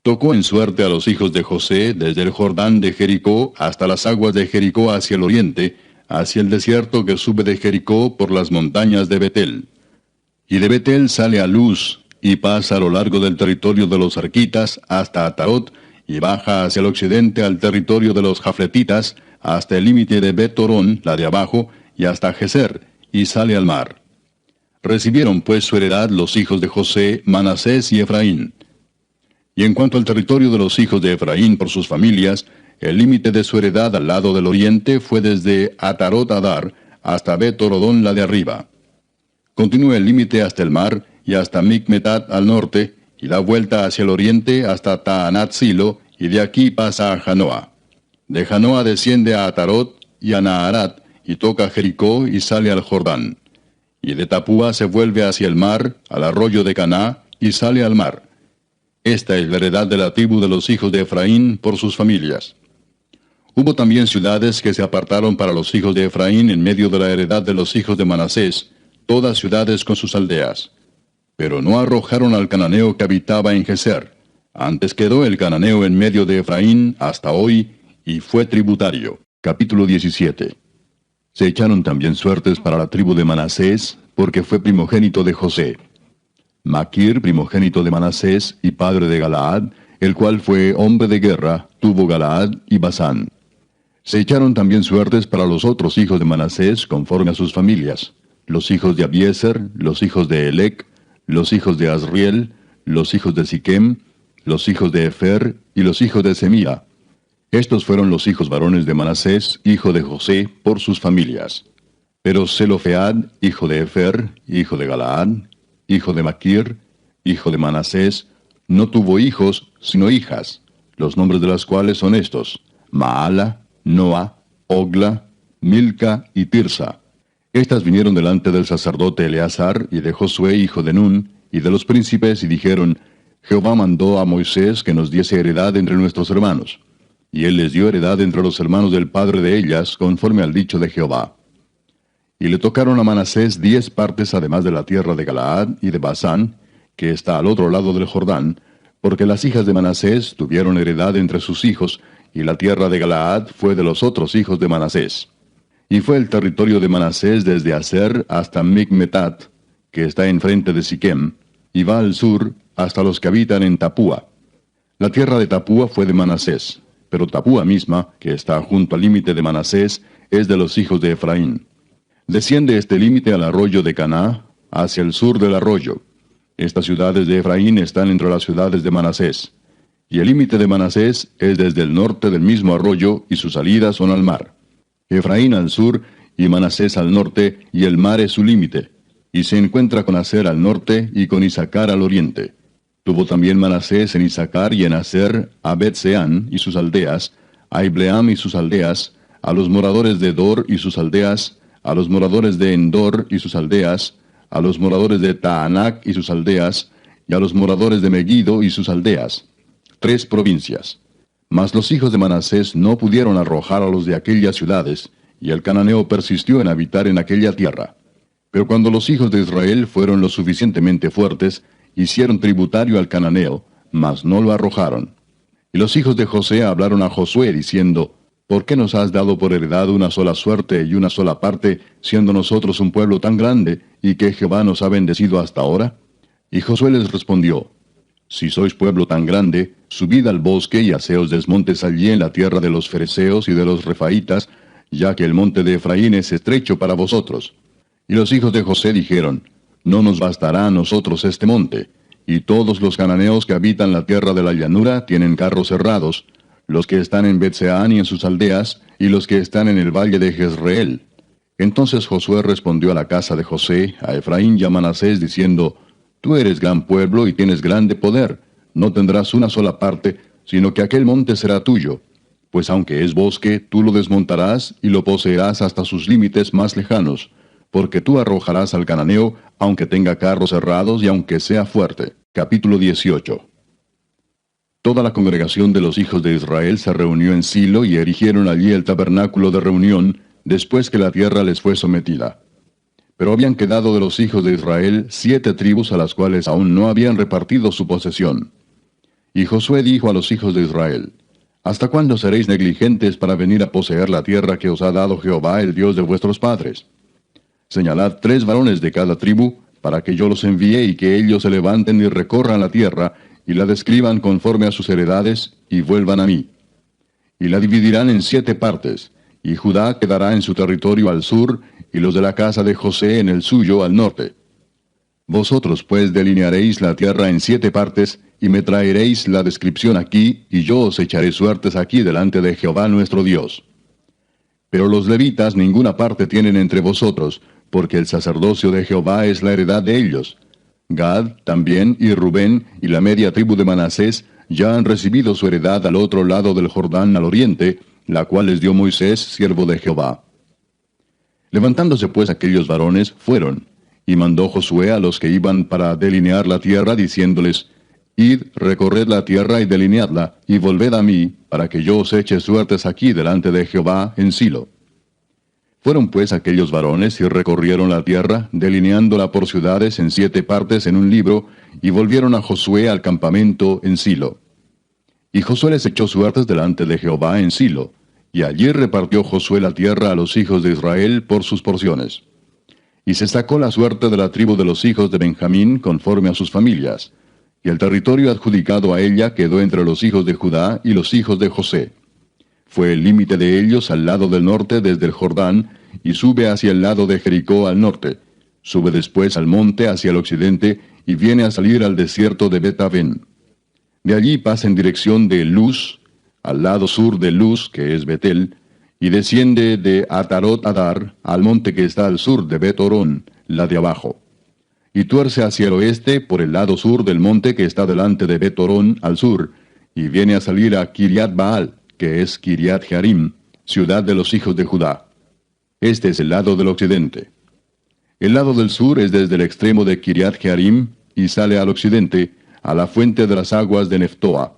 Tocó en suerte a los hijos de José desde el Jordán de Jericó hasta las aguas de Jericó hacia el oriente, hacia el desierto que sube de Jericó por las montañas de Betel. Y de Betel sale a Luz, y pasa a lo largo del territorio de los arquitas hasta Atarot, y baja hacia el occidente al territorio de los jafletitas, hasta el límite de Bet-Torón, la de abajo, y hasta Geser, y sale al mar. Recibieron pues su heredad los hijos de José, Manasés y Efraín. Y en cuanto al territorio de los hijos de Efraín por sus familias, el límite de su heredad al lado del oriente fue desde Atarot Adar hasta Bet-Torodón, la de arriba. Continúa el límite hasta el mar y hasta Micmetat al norte, y da vuelta hacia el oriente hasta Taanat Silo, y de aquí pasa a Janoa. De Janoa desciende a Atarot y a Naharat, y toca Jericó y sale al Jordán. Y de Tapúa se vuelve hacia el mar, al arroyo de Caná, y sale al mar. Esta es la heredad de la tribu de los hijos de Efraín por sus familias. Hubo también ciudades que se apartaron para los hijos de Efraín en medio de la heredad de los hijos de Manasés, todas ciudades con sus aldeas. Pero no arrojaron al cananeo que habitaba en Geser, Antes quedó el cananeo en medio de Efraín hasta hoy, y fue tributario. Capítulo 17. Se echaron también suertes para la tribu de Manasés, porque fue primogénito de José. Maquir, primogénito de Manasés y padre de Galaad, el cual fue hombre de guerra, tuvo Galaad y Basán. Se echaron también suertes para los otros hijos de Manasés, conforme a sus familias: los hijos de Abiezer, los hijos de Elec, los hijos de Asriel, los hijos de Siquem, los hijos de Efer y los hijos de Semía. Estos fueron los hijos varones de Manasés, hijo de José, por sus familias. Pero Zelofead, hijo de Efer, hijo de Galaad, hijo de Maquir, hijo de Manasés, no tuvo hijos, sino hijas, los nombres de las cuales son estos: Maala, Noa, Ogla, Milca y Tirsa. Estas vinieron delante del sacerdote Eleazar y de Josué, hijo de Nun, y de los príncipes, y dijeron: Jehová mandó a Moisés que nos diese heredad entre nuestros hermanos. Y él les dio heredad entre los hermanos del padre de ellas, conforme al dicho de Jehová. Y le tocaron a Manasés 10 partes además de la tierra de Galaad y de Basán, que está al otro lado del Jordán, porque las hijas de Manasés tuvieron heredad entre sus hijos, y la tierra de Galaad fue de los otros hijos de Manasés. Y fue el territorio de Manasés desde Aser hasta Micmetat, que está enfrente de Siquem, y va al sur hasta los que habitan en Tapúa. La tierra de Tapúa fue de Manasés, pero Tapúa misma, que está junto al límite de Manasés, es de los hijos de Efraín. Desciende este límite al arroyo de Caná, hacia el sur del arroyo. Estas ciudades de Efraín están entre las ciudades de Manasés. Y el límite de Manasés es desde el norte del mismo arroyo, y sus salidas son al mar. Efraín al sur, y Manasés al norte, y el mar es su límite. Y se encuentra con Aser al norte, y con Isacar al oriente. Tuvo también Manasés en Isacar y en Aser a Bet-Seán y sus aldeas, a Ibleam y sus aldeas, a los moradores de Dor y sus aldeas, a los moradores de Endor y sus aldeas, a los moradores de Taanac y sus aldeas, y a los moradores de Megiddo y sus aldeas. 3 provincias. Mas los hijos de Manasés no pudieron arrojar a los de aquellas ciudades, y el cananeo persistió en habitar en aquella tierra. Pero cuando los hijos de Israel fueron lo suficientemente fuertes, hicieron tributario al cananeo, mas no lo arrojaron. Y los hijos de José hablaron a Josué, diciendo: ¿Por qué nos has dado por heredad una sola suerte y una sola parte, siendo nosotros un pueblo tan grande, y que Jehová nos ha bendecido hasta ahora? Y Josué les respondió: Si sois pueblo tan grande, subid al bosque y haceos desmontes allí en la tierra de los fereceos y de los refaitas, ya que el monte de Efraín es estrecho para vosotros. Y los hijos de José dijeron: No nos bastará a nosotros este monte, y todos los cananeos que habitan la tierra de la llanura tienen carros cerrados, los que están en Bet-Seán y en sus aldeas, y los que están en el valle de Jezreel. Entonces Josué respondió a la casa de José, a Efraín y a Manasés, diciendo: Tú eres gran pueblo y tienes grande poder, no tendrás una sola parte, sino que aquel monte será tuyo. Pues aunque es bosque, tú lo desmontarás y lo poseerás hasta sus límites más lejanos, porque tú arrojarás al cananeo, aunque tenga carros cerrados y aunque sea fuerte. Capítulo 18. Toda la congregación de los hijos de Israel se reunió en Silo y erigieron allí el tabernáculo de reunión, después que la tierra les fue sometida. Pero habían quedado de los hijos de Israel 7 tribus a las cuales aún no habían repartido su posesión. Y Josué dijo a los hijos de Israel: ¿Hasta cuándo seréis negligentes para venir a poseer la tierra que os ha dado Jehová, el Dios de vuestros padres? Señalad 3 varones de cada tribu, para que yo los envíe y que ellos se levanten y recorran la tierra, y la describan conforme a sus heredades, y vuelvan a mí. Y la dividirán en 7 partes, y Judá quedará en su territorio al sur, y los de la casa de José en el suyo al norte. Vosotros pues delinearéis la tierra en 7 partes, y me traeréis la descripción aquí, y yo os echaré suertes aquí delante de Jehová nuestro Dios. Pero los levitas ninguna parte tienen entre vosotros, porque el sacerdocio de Jehová es la heredad de ellos. Gad también y Rubén y la media tribu de Manasés ya han recibido su heredad al otro lado del Jordán al oriente, la cual les dio Moisés, siervo de Jehová. Levantándose pues aquellos varones, fueron, y mandó Josué a los que iban para delinear la tierra, diciéndoles: Id, recorred la tierra y delineadla, y volved a mí, para que yo os eche suertes aquí delante de Jehová en Silo. Fueron pues aquellos varones y recorrieron la tierra, delineándola por ciudades en 7 partes en un libro, y volvieron a Josué al campamento en Silo. Y Josué les echó suertes delante de Jehová en Silo, y allí repartió Josué la tierra a los hijos de Israel por sus porciones. Y se sacó la suerte de la tribu de los hijos de Benjamín conforme a sus familias, y el territorio adjudicado a ella quedó entre los hijos de Judá y los hijos de José. Fue el límite de ellos al lado del norte desde el Jordán, y sube hacia el lado de Jericó al norte. Sube después al monte hacia el occidente, y viene a salir al desierto de Bet-Aven. De allí pasa en dirección de Luz, al lado sur de Luz, que es Betel, y desciende de Atarot Adar al monte que está al sur de Bet-Orón, la de abajo. Y tuerce hacia el oeste por el lado sur del monte que está delante de Bet-Orón al sur, y viene a salir a Kiriat Baal, que es Kiriat Jearim, ciudad de los hijos de Judá. Este es el lado del occidente. El lado del sur es desde el extremo de Kiriat Jearim, y sale al occidente, a la fuente de las aguas de Neftoa,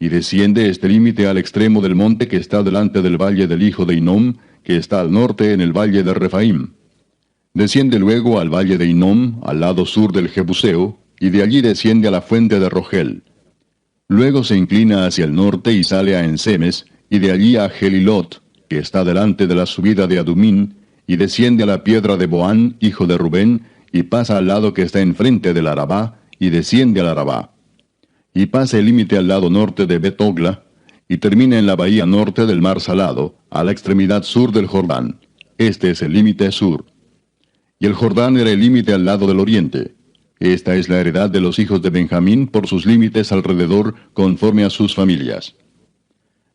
y desciende este límite al extremo del monte que está delante del valle del hijo de Hinnom, que está al norte en el valle de Refaim. Desciende luego al valle de Hinnom, al lado sur del Jebuseo, y de allí desciende a la fuente de Rogel. Luego se inclina hacia el norte y sale a Ensemes, y de allí a Gelilot, que está delante de la subida de Adumín, y desciende a la piedra de Boán, hijo de Rubén, y pasa al lado que está enfrente del Arabá, y desciende al Arabá. Y pasa el límite al lado norte de Bet-Ogla, y termina en la bahía norte del mar Salado, a la extremidad sur del Jordán. Este es el límite sur. Y el Jordán era el límite al lado del oriente. Esta es la heredad de los hijos de Benjamín por sus límites alrededor, conforme a sus familias.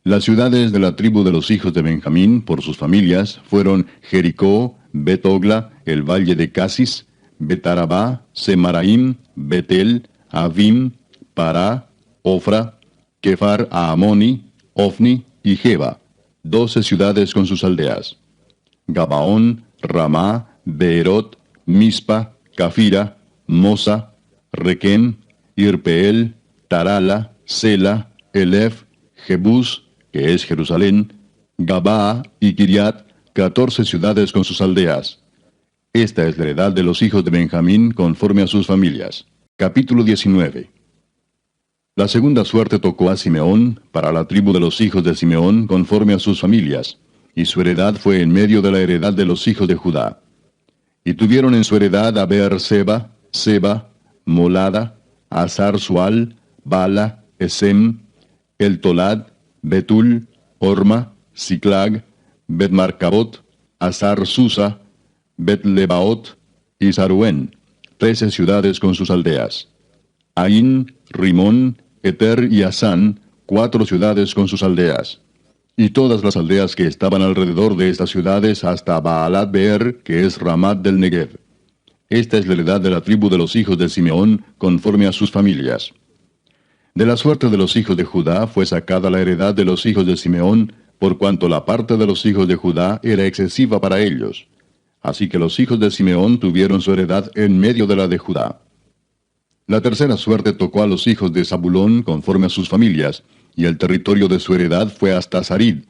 Las ciudades de la tribu de los hijos de Benjamín, por sus familias, fueron Jericó, Bet-Ogla, el valle de Casis, Bet-Arabá, Semaraim, Betel, Avim, Pará, Ofra, Kefar Aamoni, Ofni y Geba, 12 ciudades con sus aldeas. Gabaón, Ramá, Beerot, Mispa, Cafira, Mosa, Requem, Irpeel, Tarala, Sela, Elef, Jebús, que es Jerusalén, Gabaa y Kiriat, 14 ciudades con sus aldeas. Esta es la heredad de los hijos de Benjamín conforme a sus familias. Capítulo 19. La segunda suerte tocó a Simeón, para la tribu de los hijos de Simeón conforme a sus familias, y su heredad fue en medio de la heredad de los hijos de Judá. Y tuvieron en su heredad a Beer-seba, Seba, Molada, Azar-Sual, Bala, Esem, El-Tolad, Betul, Orma, Siclag, Bet-Marcabot, Azar-Susa, Bet-Lebaot y Saruén, 13 ciudades con sus aldeas. Ain, Rimón, Eter y Asán, 4 ciudades con sus aldeas. Y todas las aldeas que estaban alrededor de estas ciudades hasta Baalat Beer, que es Ramat del Negev. Esta es la heredad de la tribu de los hijos de Simeón, conforme a sus familias. De la suerte de los hijos de Judá fue sacada la heredad de los hijos de Simeón, por cuanto la parte de los hijos de Judá era excesiva para ellos. Así que los hijos de Simeón tuvieron su heredad en medio de la de Judá. La tercera suerte tocó a los hijos de Zabulón conforme a sus familias, y el territorio de su heredad fue hasta Sarid.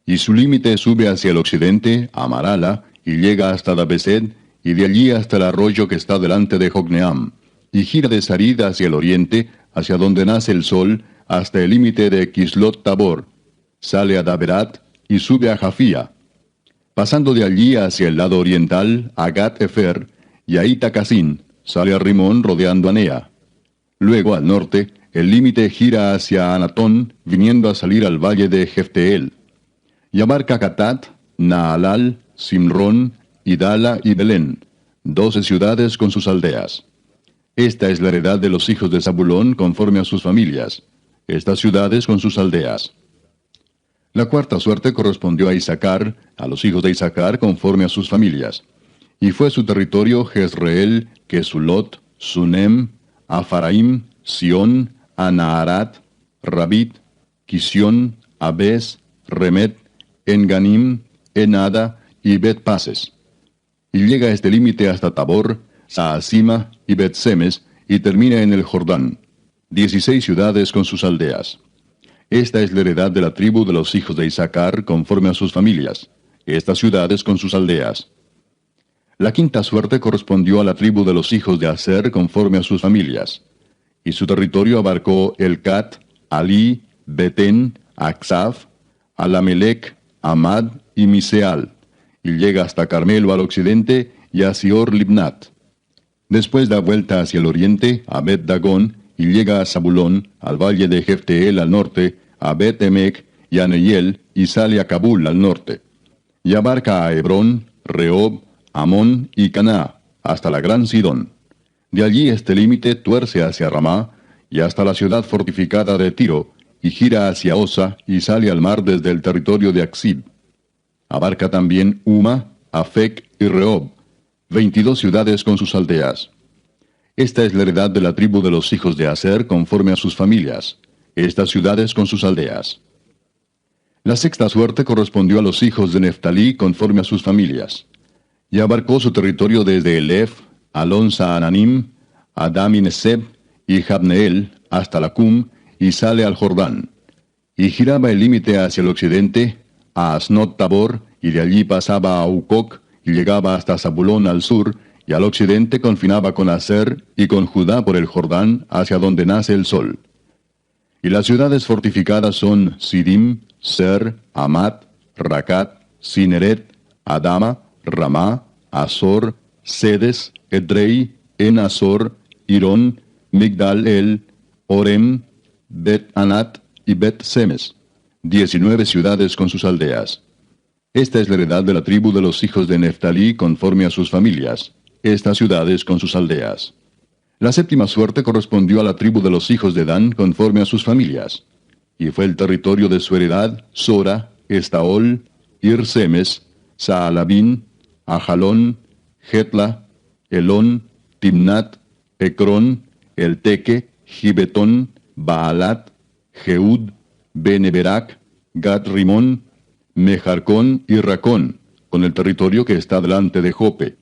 Y su límite sube hacia el occidente, a Marala, y llega hasta Dabesed, y de allí hasta el arroyo que está delante de Jocneam, y gira de Sarid hacia el oriente, hacia donde nace el sol, hasta el límite de Kislot Tabor. Sale a Daberat, y sube a Jafía. Pasando de allí hacia el lado oriental, a Gat-Efer, y a Itacasín, sale a Rimón rodeando a Nea. Luego, al norte, el límite gira hacia Anatón, viniendo a salir al valle de Jefteel. Y abarca Catat, Naalal, Simrón, Idala y Belén, 12 ciudades con sus aldeas. Esta es la heredad de los hijos de Zabulón conforme a sus familias, estas ciudades con sus aldeas. La cuarta suerte correspondió a Isaacar, a los hijos de Isaacar conforme a sus familias. Y fue su territorio Jezreel, Kesulot, Sunem, Afaraim, Sión, Anaharat, Rabit, Kisión, Abes, Remet, Enganim, Enada y Bet-Pases. Y llega a este límite hasta Tabor, Saasima y Bet-Semes, y termina en el Jordán, 16 ciudades con sus aldeas. Esta es la heredad de la tribu de los hijos de Isaacar conforme a sus familias, estas ciudades con sus aldeas. La quinta suerte correspondió a la tribu de los hijos de Aser conforme a sus familias, y su territorio abarcó Elcat, Alí, Betén, Aksaf, Alamelec, Amad y Miseal, y llega hasta Carmelo al occidente y a Sior Libnat. Después da vuelta hacia el oriente a Bet Dagón y llega a Zabulón, al valle de Jefteel al norte, a Bet Emec y a Neiel, y sale a Cabul al norte. Y abarca a Hebrón, Rehob, Amón y Caná, hasta la gran Sidón. De allí este límite tuerce hacia Ramá, y hasta la ciudad fortificada de Tiro, y gira hacia Osa, y sale al mar desde el territorio de Aksib. Abarca también Uma, Afec y Rehob, 22 ciudades con sus aldeas. Esta es la heredad de la tribu de los hijos de Aser conforme a sus familias, estas ciudades con sus aldeas. La sexta suerte correspondió a los hijos de Neftalí conforme a sus familias, y abarcó su territorio desde Elef, Alon Saananim, Adam y Neseb, y Jabneel, hasta Lacum, y sale al Jordán. Y giraba el límite hacia el occidente, a Asnot Tabor, y de allí pasaba a Ucoc, y llegaba hasta Zabulón al sur, y al occidente confinaba con Aser y con Judá por el Jordán, hacia donde nace el sol. Y las ciudades fortificadas son Sidim, Ser, Amat, Racat, Cineret, Adama, Ramá, Azor, Sedes, Edrei, En-Azor, Irón, Migdal-El, Orem, Bet-Anat y Bet-Semes, 19 ciudades con sus aldeas. Esta es la heredad de la tribu de los hijos de Neftalí conforme a sus familias, estas ciudades con sus aldeas. La séptima suerte correspondió a la tribu de los hijos de Dan conforme a sus familias, y fue el territorio de su heredad Sora, Estaol, Ir-Semes, Saalabín, Ajalón, Jetla, Elón, Timnat, Ecrón, Elteque, Gibetón, Baalat, Jeud, Beneberac, Gat-Rimón, Mejarcón y Racón, con el territorio que está delante de Jope.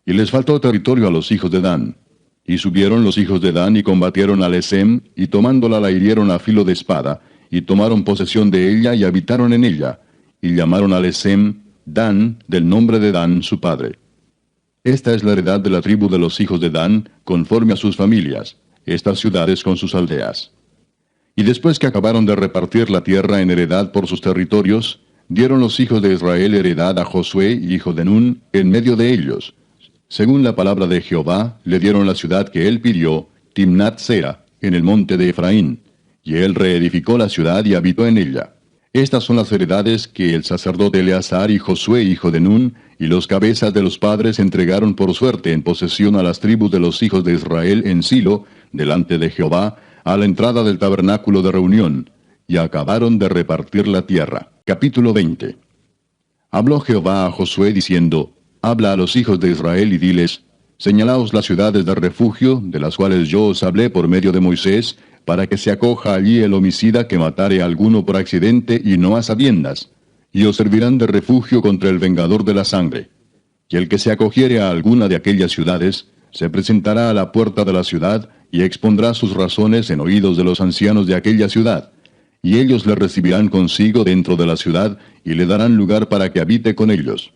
Y les faltó territorio a los hijos de Dan. Y subieron los hijos de Dan y combatieron a Lesem, y tomándola la hirieron a filo de espada, y tomaron posesión de ella y habitaron en ella, y llamaron a Lesem Dan, del nombre de Dan su padre. Esta es la heredad de la tribu de los hijos de Dan, conforme a sus familias, estas ciudades con sus aldeas. Y después que acabaron de repartir la tierra en heredad por sus territorios, dieron los hijos de Israel heredad a Josué, hijo de Nun, en medio de ellos. Según la palabra de Jehová, le dieron la ciudad que él pidió, Timnat-Sera, en el monte de Efraín, y él reedificó la ciudad y habitó en ella. Estas son las heredades que el sacerdote Eleazar y Josué, hijo de Nun, y los cabezas de los padres entregaron por suerte en posesión a las tribus de los hijos de Israel en Silo, delante de Jehová, a la entrada del tabernáculo de reunión, y acabaron de repartir la tierra. Capítulo 20. Habló Jehová a Josué diciendo, Habla a los hijos de Israel y diles, Señalaos las ciudades de refugio, de las cuales yo os hablé por medio de Moisés, para que se acoja allí el homicida que matare a alguno por accidente y no a sabiendas, y os servirán de refugio contra el vengador de la sangre. Y el que se acogiere a alguna de aquellas ciudades, se presentará a la puerta de la ciudad, y expondrá sus razones en oídos de los ancianos de aquella ciudad, y ellos le recibirán consigo dentro de la ciudad, y le darán lugar para que habite con ellos.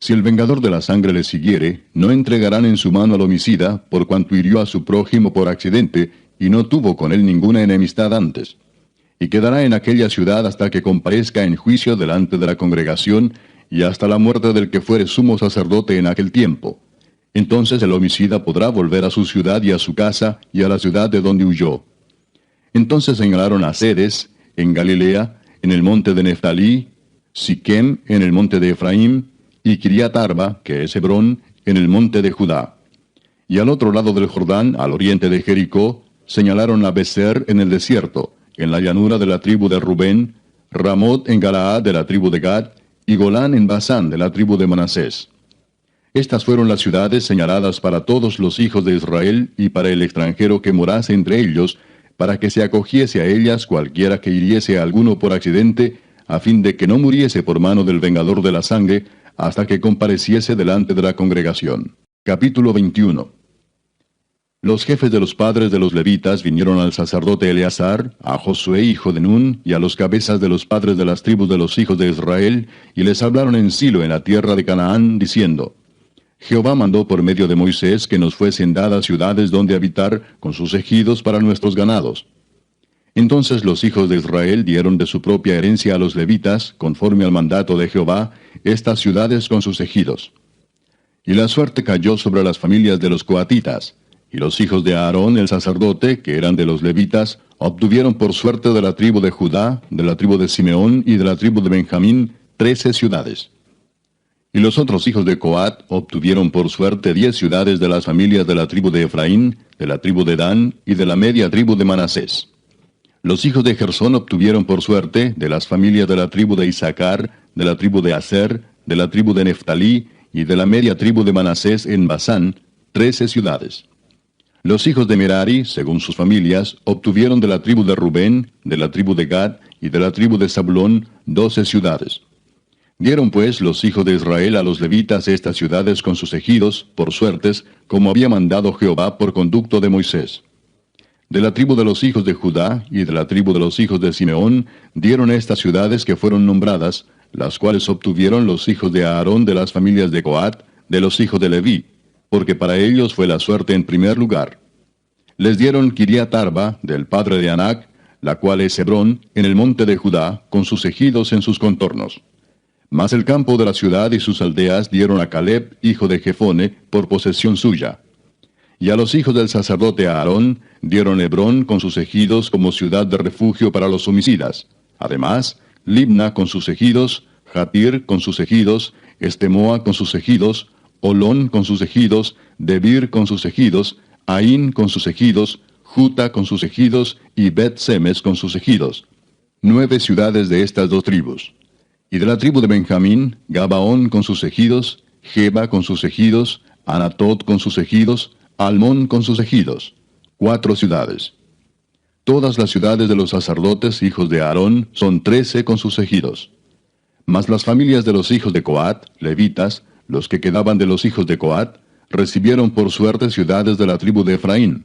Si el vengador de la sangre le siguiere, no entregarán en su mano al homicida, por cuanto hirió a su prójimo por accidente, y no tuvo con él ninguna enemistad antes. Y quedará en aquella ciudad hasta que comparezca en juicio delante de la congregación, y hasta la muerte del que fuere sumo sacerdote en aquel tiempo. Entonces el homicida podrá volver a su ciudad y a su casa, y a la ciudad de donde huyó. Entonces señalaron a Sedes, en Galilea, en el monte de Neftalí, Siquem, en el monte de Efraín, y Kiriat Arba, que es Hebrón, en el monte de Judá. Y al otro lado del Jordán, al oriente de Jericó, señalaron a Beser en el desierto, en la llanura de la tribu de Rubén, Ramot en Galaad de la tribu de Gad, y Golán en Basán de la tribu de Manasés. Estas fueron las ciudades señaladas para todos los hijos de Israel y para el extranjero que morase entre ellos, para que se acogiese a ellas cualquiera que hiriese a alguno por accidente, a fin de que no muriese por mano del vengador de la sangre, hasta que compareciese delante de la congregación. Capítulo 21. Los jefes de los padres de los levitas vinieron al sacerdote Eleazar, a Josué hijo de Nun, y a los cabezas de los padres de las tribus de los hijos de Israel, y les hablaron en Silo en la tierra de Canaán, diciendo, Jehová mandó por medio de Moisés que nos fuesen dadas ciudades donde habitar, con sus ejidos para nuestros ganados. Entonces los hijos de Israel dieron de su propia herencia a los levitas, conforme al mandato de Jehová, estas ciudades con sus ejidos. Y la suerte cayó sobre las familias de los coatitas, y los hijos de Aarón el sacerdote, que eran de los levitas, obtuvieron por suerte de la tribu de Judá, de la tribu de Simeón y de la tribu de Benjamín 13 ciudades. Y los otros hijos de Coat obtuvieron por suerte 10 ciudades de las familias de la tribu de Efraín, de la tribu de Dan y de la media tribu de Manasés. Los hijos de Gersón obtuvieron por suerte de las familias de la tribu de Isaacar, de la tribu de Aser, de la tribu de Neftalí y de la media tribu de Manasés en Basán 13 ciudades. Los hijos de Merari, según sus familias, obtuvieron de la tribu de Rubén, de la tribu de Gad y de la tribu de Zabulón 12 ciudades. Dieron pues los hijos de Israel a los levitas estas ciudades con sus ejidos, por suertes, como había mandado Jehová por conducto de Moisés. De la tribu de los hijos de Judá y de la tribu de los hijos de Simeón dieron estas ciudades que fueron nombradas, las cuales obtuvieron los hijos de Aarón de las familias de Coat, de los hijos de Leví, porque para ellos fue la suerte en primer lugar. Les dieron Kiriat Arba, del padre de Anac, la cual es Hebrón, en el monte de Judá, con sus ejidos en sus contornos. Mas el campo de la ciudad y sus aldeas dieron a Caleb, hijo de Jefone, por posesión suya. Y a los hijos del sacerdote Aarón dieron Hebrón con sus ejidos como ciudad de refugio para los homicidas. Además, Libna con sus ejidos, Jatir con sus ejidos, Estemoa con sus ejidos, Olón con sus ejidos, Debir con sus ejidos, Aín con sus ejidos, Juta con sus ejidos y Bet-Semes con sus ejidos. 9 ciudades de estas 2 tribus. Y de la tribu de Benjamín, Gabaón con sus ejidos, Geba con sus ejidos, Anatot con sus ejidos, Almón con sus ejidos. 4 ciudades. Todas las ciudades de los sacerdotes, hijos de Aarón, son 13 con sus ejidos. Mas las familias de los hijos de Coat, levitas, los que quedaban de los hijos de Coat, recibieron por suerte ciudades de la tribu de Efraín.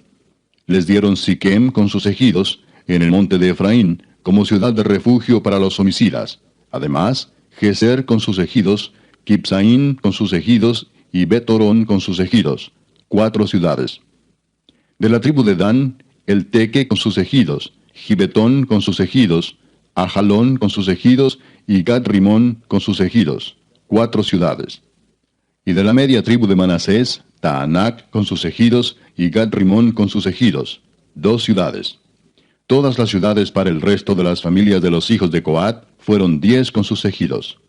Les dieron Siquem con sus ejidos, en el monte de Efraín, como ciudad de refugio para los homicidas. Además, Geser con sus ejidos, Kipsaín con sus ejidos y Betorón con sus ejidos. 4 ciudades. De la tribu de Dan, el Teque con sus ejidos, Gibetón con sus ejidos, Ajalón con sus ejidos y Gad-Rimón con sus ejidos. 4 ciudades. Y de la media tribu de Manasés, Taanac con sus ejidos y Gad-Rimón con sus ejidos. 2 ciudades. Todas las ciudades para el resto de las familias de los hijos de Coat fueron 10 con sus ejidos.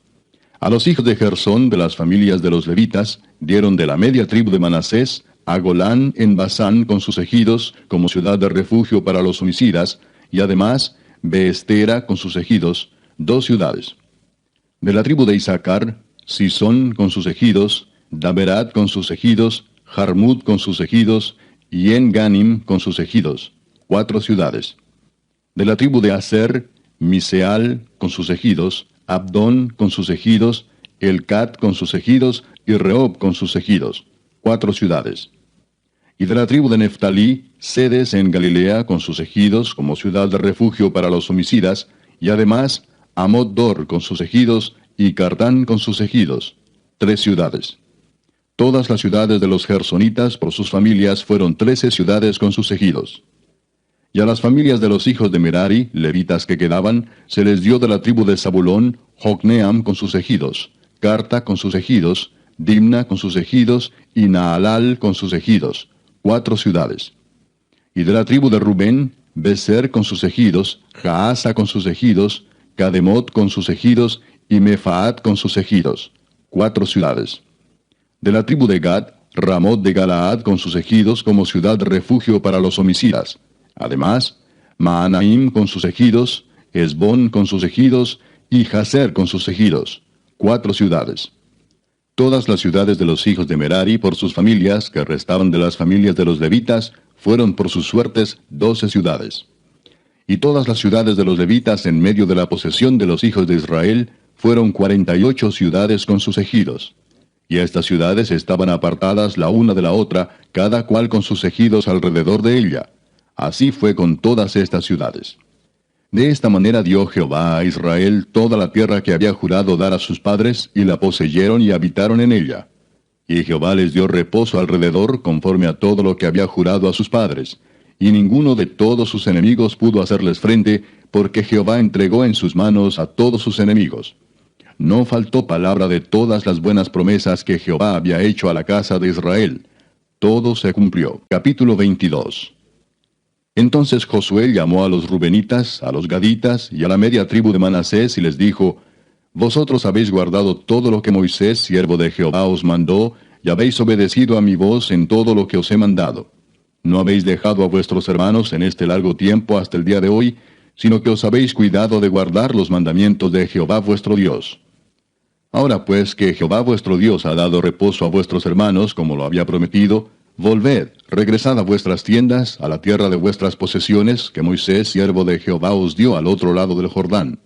A los hijos de Gersón de las familias de los levitas dieron de la media tribu de Manasés a Golán en Basán con sus ejidos como ciudad de refugio para los homicidas, y además Beestera con sus ejidos, 2 ciudades. De la tribu de Isaacar, Sisón con sus ejidos, Daberat con sus ejidos, Jarmut con sus ejidos, y En-Ganim con sus ejidos, 4 ciudades. De la tribu de Aser, Miseal con sus ejidos, Abdón con sus ejidos, Elcat con sus ejidos y Rehob con sus ejidos, 4 ciudades. Y de la tribu de Neftalí, Sedes en Galilea con sus ejidos como ciudad de refugio para los homicidas, y además Amot-Dor con sus ejidos y Cardán con sus ejidos, 3 ciudades. Todas las ciudades de los gersonitas por sus familias fueron 13 ciudades con sus ejidos. Y a las familias de los hijos de Merari, levitas que quedaban, se les dio de la tribu de Zabulón, Jocneam con sus ejidos, Carta con sus ejidos, Dimna con sus ejidos y Naalal con sus ejidos, 4 ciudades. Y de la tribu de Rubén, Beser con sus ejidos, Jaasa con sus ejidos, Cademot con sus ejidos y Mefaat con sus ejidos, 4 ciudades. De la tribu de Gad, Ramot de Galaad con sus ejidos como ciudad de refugio para los homicidas. Además, Maanaim con sus ejidos, Esbón con sus ejidos y Jaser con sus ejidos, 4 ciudades. Todas las ciudades de los hijos de Merari por sus familias, que restaban de las familias de los levitas, fueron por sus suertes 12 ciudades. Y todas las ciudades de los levitas en medio de la posesión de los hijos de Israel fueron 48 ciudades con sus ejidos. Y estas ciudades estaban apartadas la una de la otra, cada cual con sus ejidos alrededor de ella. Así fue con todas estas ciudades. De esta manera dio Jehová a Israel toda la tierra que había jurado dar a sus padres, y la poseyeron y habitaron en ella. Y Jehová les dio reposo alrededor, conforme a todo lo que había jurado a sus padres. y ninguno de todos sus enemigos pudo hacerles frente, porque Jehová entregó en sus manos a todos sus enemigos. No faltó palabra de todas las buenas promesas que Jehová había hecho a la casa de Israel. Todo se cumplió. Capítulo 22. Entonces Josué llamó a los rubenitas, a los gaditas y a la media tribu de Manasés y les dijo: Vosotros habéis guardado todo lo que Moisés, siervo de Jehová, os mandó, y habéis obedecido a mi voz en todo lo que os he mandado. No habéis dejado a vuestros hermanos en este largo tiempo hasta el día de hoy, sino que os habéis cuidado de guardar los mandamientos de Jehová vuestro Dios. Ahora pues que Jehová vuestro Dios ha dado reposo a vuestros hermanos, como lo había prometido, volved, regresad a vuestras tiendas, a la tierra de vuestras posesiones, que Moisés, siervo de Jehová, os dio al otro lado del Jordán.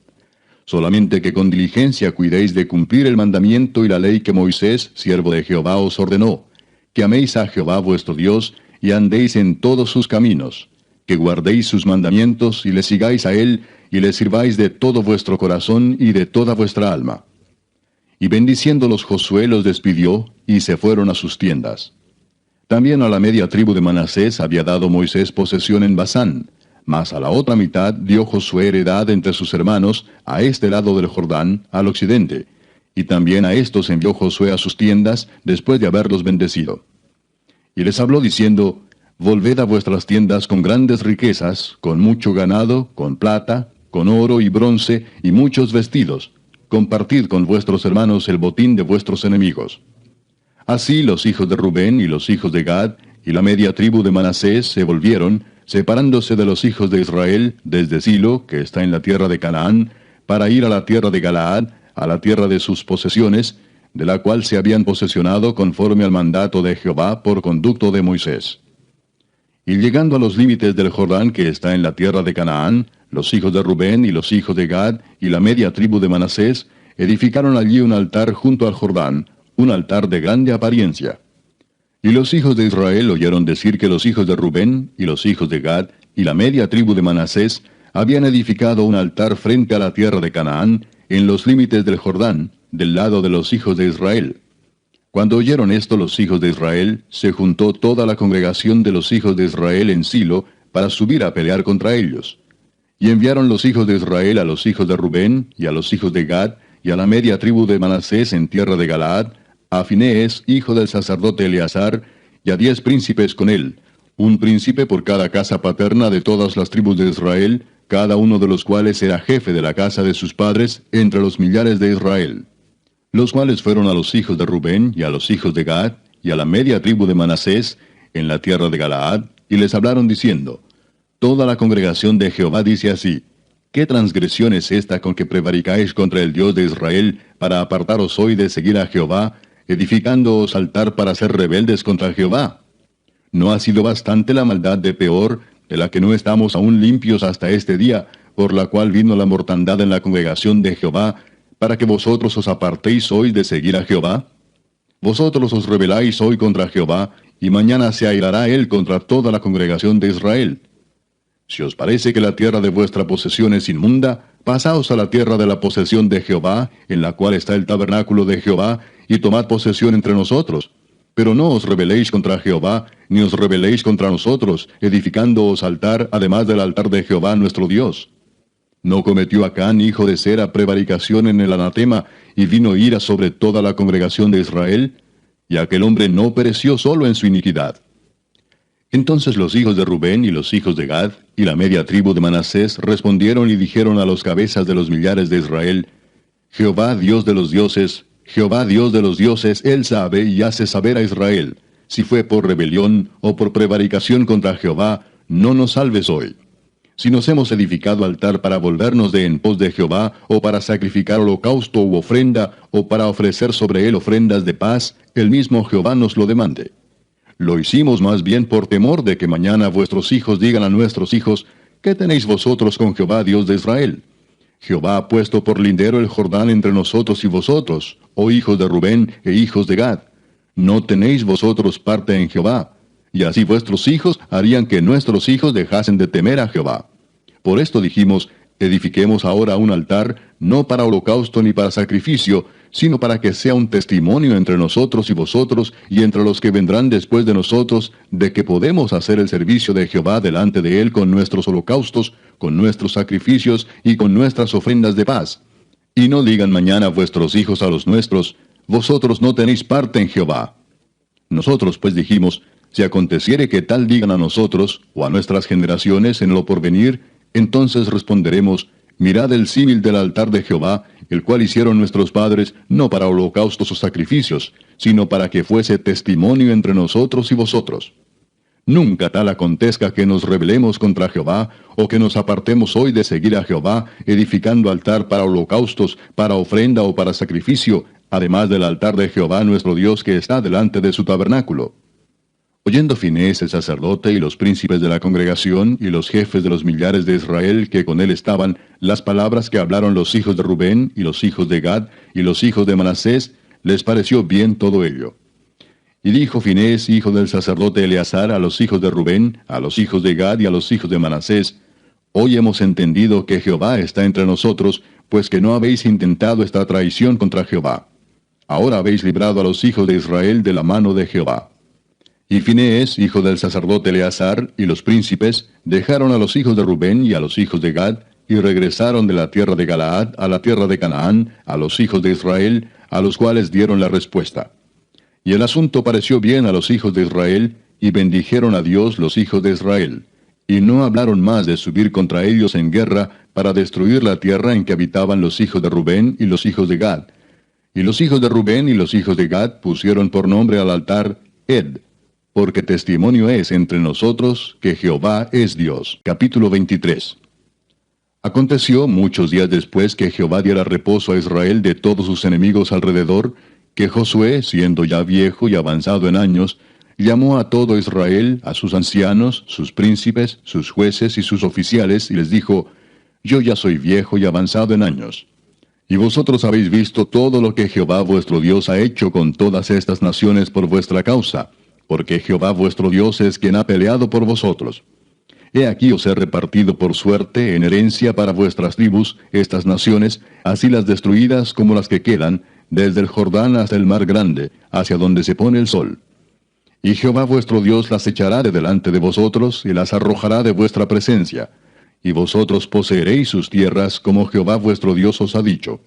Solamente que con diligencia cuidéis de cumplir el mandamiento y la ley que Moisés, siervo de Jehová, os ordenó, que améis a Jehová vuestro Dios, y andéis en todos sus caminos, que guardéis sus mandamientos, y le sigáis a él, y le sirváis de todo vuestro corazón y de toda vuestra alma. Y bendiciéndolos Josué los despidió, y se fueron a sus tiendas. También a la media tribu de Manasés había dado Moisés posesión en Basán, mas a la otra mitad dio Josué heredad entre sus hermanos, a este lado del Jordán, al occidente, y también a estos envió Josué a sus tiendas, después de haberlos bendecido. Y les habló diciendo: Volved a vuestras tiendas con grandes riquezas, con mucho ganado, con plata, con oro y bronce, y muchos vestidos. Compartid con vuestros hermanos el botín de vuestros enemigos. Así los hijos de Rubén y los hijos de Gad y la media tribu de Manasés se volvieron, separándose de los hijos de Israel, desde Silo, que está en la tierra de Canaán, para ir a la tierra de Galaad, a la tierra de sus posesiones, de la cual se habían posesionado conforme al mandato de Jehová por conducto de Moisés. Y llegando a los límites del Jordán que está en la tierra de Canaán, los hijos de Rubén y los hijos de Gad y la media tribu de Manasés edificaron allí un altar junto al Jordán, un altar de grande apariencia. Y los hijos de Israel oyeron decir que los hijos de Rubén y los hijos de Gad y la media tribu de Manasés habían edificado un altar frente a la tierra de Canaán, en los límites del Jordán, del lado de los hijos de Israel. Cuando oyeron esto los hijos de Israel, se juntó toda la congregación de los hijos de Israel en Silo para subir a pelear contra ellos. Y enviaron los hijos de Israel a los hijos de Rubén y a los hijos de Gad y a la media tribu de Manasés en tierra de Galaad, a Finees, hijo del sacerdote Eleazar, y a 10 príncipes con él, un príncipe por cada casa paterna de todas las tribus de Israel, cada uno de los cuales era jefe de la casa de sus padres entre los millares de Israel. Los cuales fueron a los hijos de Rubén y a los hijos de Gad y a la media tribu de Manasés en la tierra de Galaad, y les hablaron diciendo: Toda la congregación de Jehová dice así: ¿Qué transgresión es esta con que prevaricáis contra el Dios de Israel para apartaros hoy de seguir a Jehová, edificándoos altar para ser rebeldes contra Jehová? ¿No ha sido bastante la maldad de Peor, de la que no estamos aún limpios hasta este día, por la cual vino la mortandad en la congregación de Jehová, para que vosotros os apartéis hoy de seguir a Jehová? Vosotros os rebeláis hoy contra Jehová, y mañana se airará él contra toda la congregación de Israel. Si os parece que la tierra de vuestra posesión es inmunda, pasaos a la tierra de la posesión de Jehová, en la cual está el tabernáculo de Jehová, y tomad posesión entre nosotros. Pero no os rebeléis contra Jehová, ni os rebeléis contra nosotros, edificándoos altar, además del altar de Jehová nuestro Dios. ¿No cometió Acán, hijo de Sera, prevaricación en el anatema, y vino ira sobre toda la congregación de Israel? Y aquel hombre no pereció solo en su iniquidad. Entonces los hijos de Rubén y los hijos de Gad y la media tribu de Manasés respondieron y dijeron a los cabezas de los millares de Israel: Jehová Dios de los dioses, Jehová Dios de los dioses, él sabe y hace saber a Israel, si fue por rebelión o por prevaricación contra Jehová, no nos salves hoy. Si nos hemos edificado altar para volvernos de en pos de Jehová, o para sacrificar holocausto u ofrenda, o para ofrecer sobre él ofrendas de paz, el mismo Jehová nos lo demande. Lo hicimos más bien por temor de que mañana vuestros hijos digan a nuestros hijos: ¿Qué tenéis vosotros con Jehová Dios de Israel? Jehová ha puesto por lindero el Jordán entre nosotros y vosotros, oh hijos de Rubén e hijos de Gad. No tenéis vosotros parte en Jehová, y así vuestros hijos harían que nuestros hijos dejasen de temer a Jehová. Por esto dijimos: edifiquemos ahora un altar, no para holocausto ni para sacrificio, sino para que sea un testimonio entre nosotros y vosotros, y entre los que vendrán después de nosotros, de que podemos hacer el servicio de Jehová delante de él con nuestros holocaustos, con nuestros sacrificios y con nuestras ofrendas de paz. Y no digan mañana vuestros hijos a los nuestros, vosotros no tenéis parte en Jehová. Nosotros pues dijimos, si aconteciere que tal digan a nosotros, o a nuestras generaciones en lo porvenir, entonces responderemos, mirad el símil del altar de Jehová, el cual hicieron nuestros padres, no para holocaustos o sacrificios, sino para que fuese testimonio entre nosotros y vosotros. Nunca tal acontezca que nos rebelemos contra Jehová, o que nos apartemos hoy de seguir a Jehová, edificando altar para holocaustos, para ofrenda o para sacrificio, además del altar de Jehová nuestro Dios que está delante de su tabernáculo. Oyendo Finehés el sacerdote y los príncipes de la congregación y los jefes de los millares de Israel que con él estaban, las palabras que hablaron los hijos de Rubén y los hijos de Gad y los hijos de Manasés, les pareció bien todo ello. Y dijo Finehés, hijo del sacerdote Eleazar, a los hijos de Rubén, a los hijos de Gad y a los hijos de Manasés, hoy hemos entendido que Jehová está entre nosotros, pues que no habéis intentado esta traición contra Jehová. Ahora habéis librado a los hijos de Israel de la mano de Jehová. Y Finehés, hijo del sacerdote Eleazar, y los príncipes, dejaron a los hijos de Rubén y a los hijos de Gad, y regresaron de la tierra de Galaad a la tierra de Canaán, a los hijos de Israel, a los cuales dieron la respuesta. Y el asunto pareció bien a los hijos de Israel, y bendijeron a Dios los hijos de Israel. Y no hablaron más de subir contra ellos en guerra, para destruir la tierra en que habitaban los hijos de Rubén y los hijos de Gad. Y los hijos de Rubén y los hijos de Gad pusieron por nombre al altar Ed, porque testimonio es entre nosotros que Jehová es Dios. Capítulo 23. Aconteció muchos días después que Jehová diera reposo a Israel de todos sus enemigos alrededor, que Josué, siendo ya viejo y avanzado en años, llamó a todo Israel, a sus ancianos, sus príncipes, sus jueces y sus oficiales, y les dijo, yo ya soy viejo y avanzado en años. Y vosotros habéis visto todo lo que Jehová vuestro Dios ha hecho con todas estas naciones por vuestra causa, porque Jehová vuestro Dios es quien ha peleado por vosotros. He aquí os he repartido por suerte en herencia para vuestras tribus estas naciones, así las destruidas como las que quedan, desde el Jordán hasta el mar grande, hacia donde se pone el sol. Y Jehová vuestro Dios las echará de delante de vosotros, y las arrojará de vuestra presencia, y vosotros poseeréis sus tierras como Jehová vuestro Dios os ha dicho.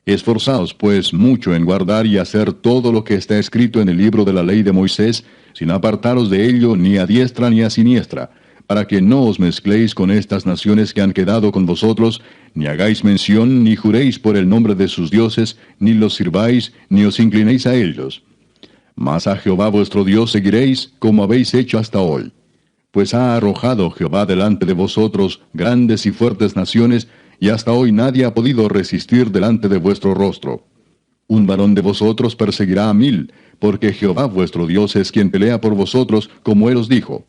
Esforzaos, pues, mucho en guardar y hacer todo lo que está escrito en el libro de la ley de Moisés, sin apartaros de ello ni a diestra ni a siniestra, para que no os mezcléis con estas naciones que han quedado con vosotros, ni hagáis mención, ni juréis por el nombre de sus dioses, ni los sirváis, ni os inclinéis a ellos. Mas a Jehová vuestro Dios seguiréis, como habéis hecho hasta hoy. Pues ha arrojado Jehová delante de vosotros grandes y fuertes naciones, y hasta hoy nadie ha podido resistir delante de vuestro rostro. Un varón de vosotros perseguirá a 1000, porque Jehová vuestro Dios es quien pelea por vosotros, como él os dijo.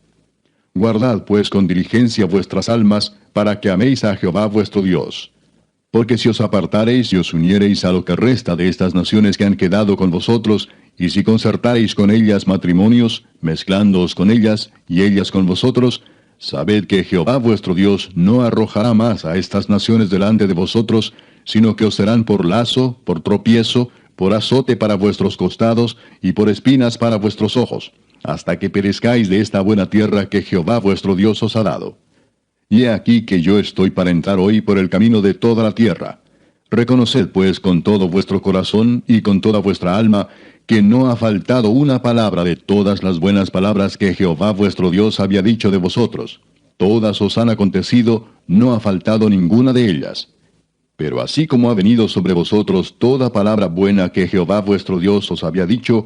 Guardad pues con diligencia vuestras almas, para que améis a Jehová vuestro Dios. Porque si os apartareis y os uniereis a lo que resta de estas naciones que han quedado con vosotros, y si concertareis con ellas matrimonios, mezclándoos con ellas, y ellas con vosotros, sabed que Jehová vuestro Dios no arrojará más a estas naciones delante de vosotros, sino que os serán por lazo, por tropiezo, por azote para vuestros costados, y por espinas para vuestros ojos, hasta que perezcáis de esta buena tierra que Jehová vuestro Dios os ha dado. Y he aquí que yo estoy para entrar hoy por el camino de toda la tierra. Reconoced pues con todo vuestro corazón y con toda vuestra alma, que no ha faltado una palabra de todas las buenas palabras que Jehová vuestro Dios había dicho de vosotros. Todas os han acontecido, no ha faltado ninguna de ellas. Pero así como ha venido sobre vosotros toda palabra buena que Jehová vuestro Dios os había dicho,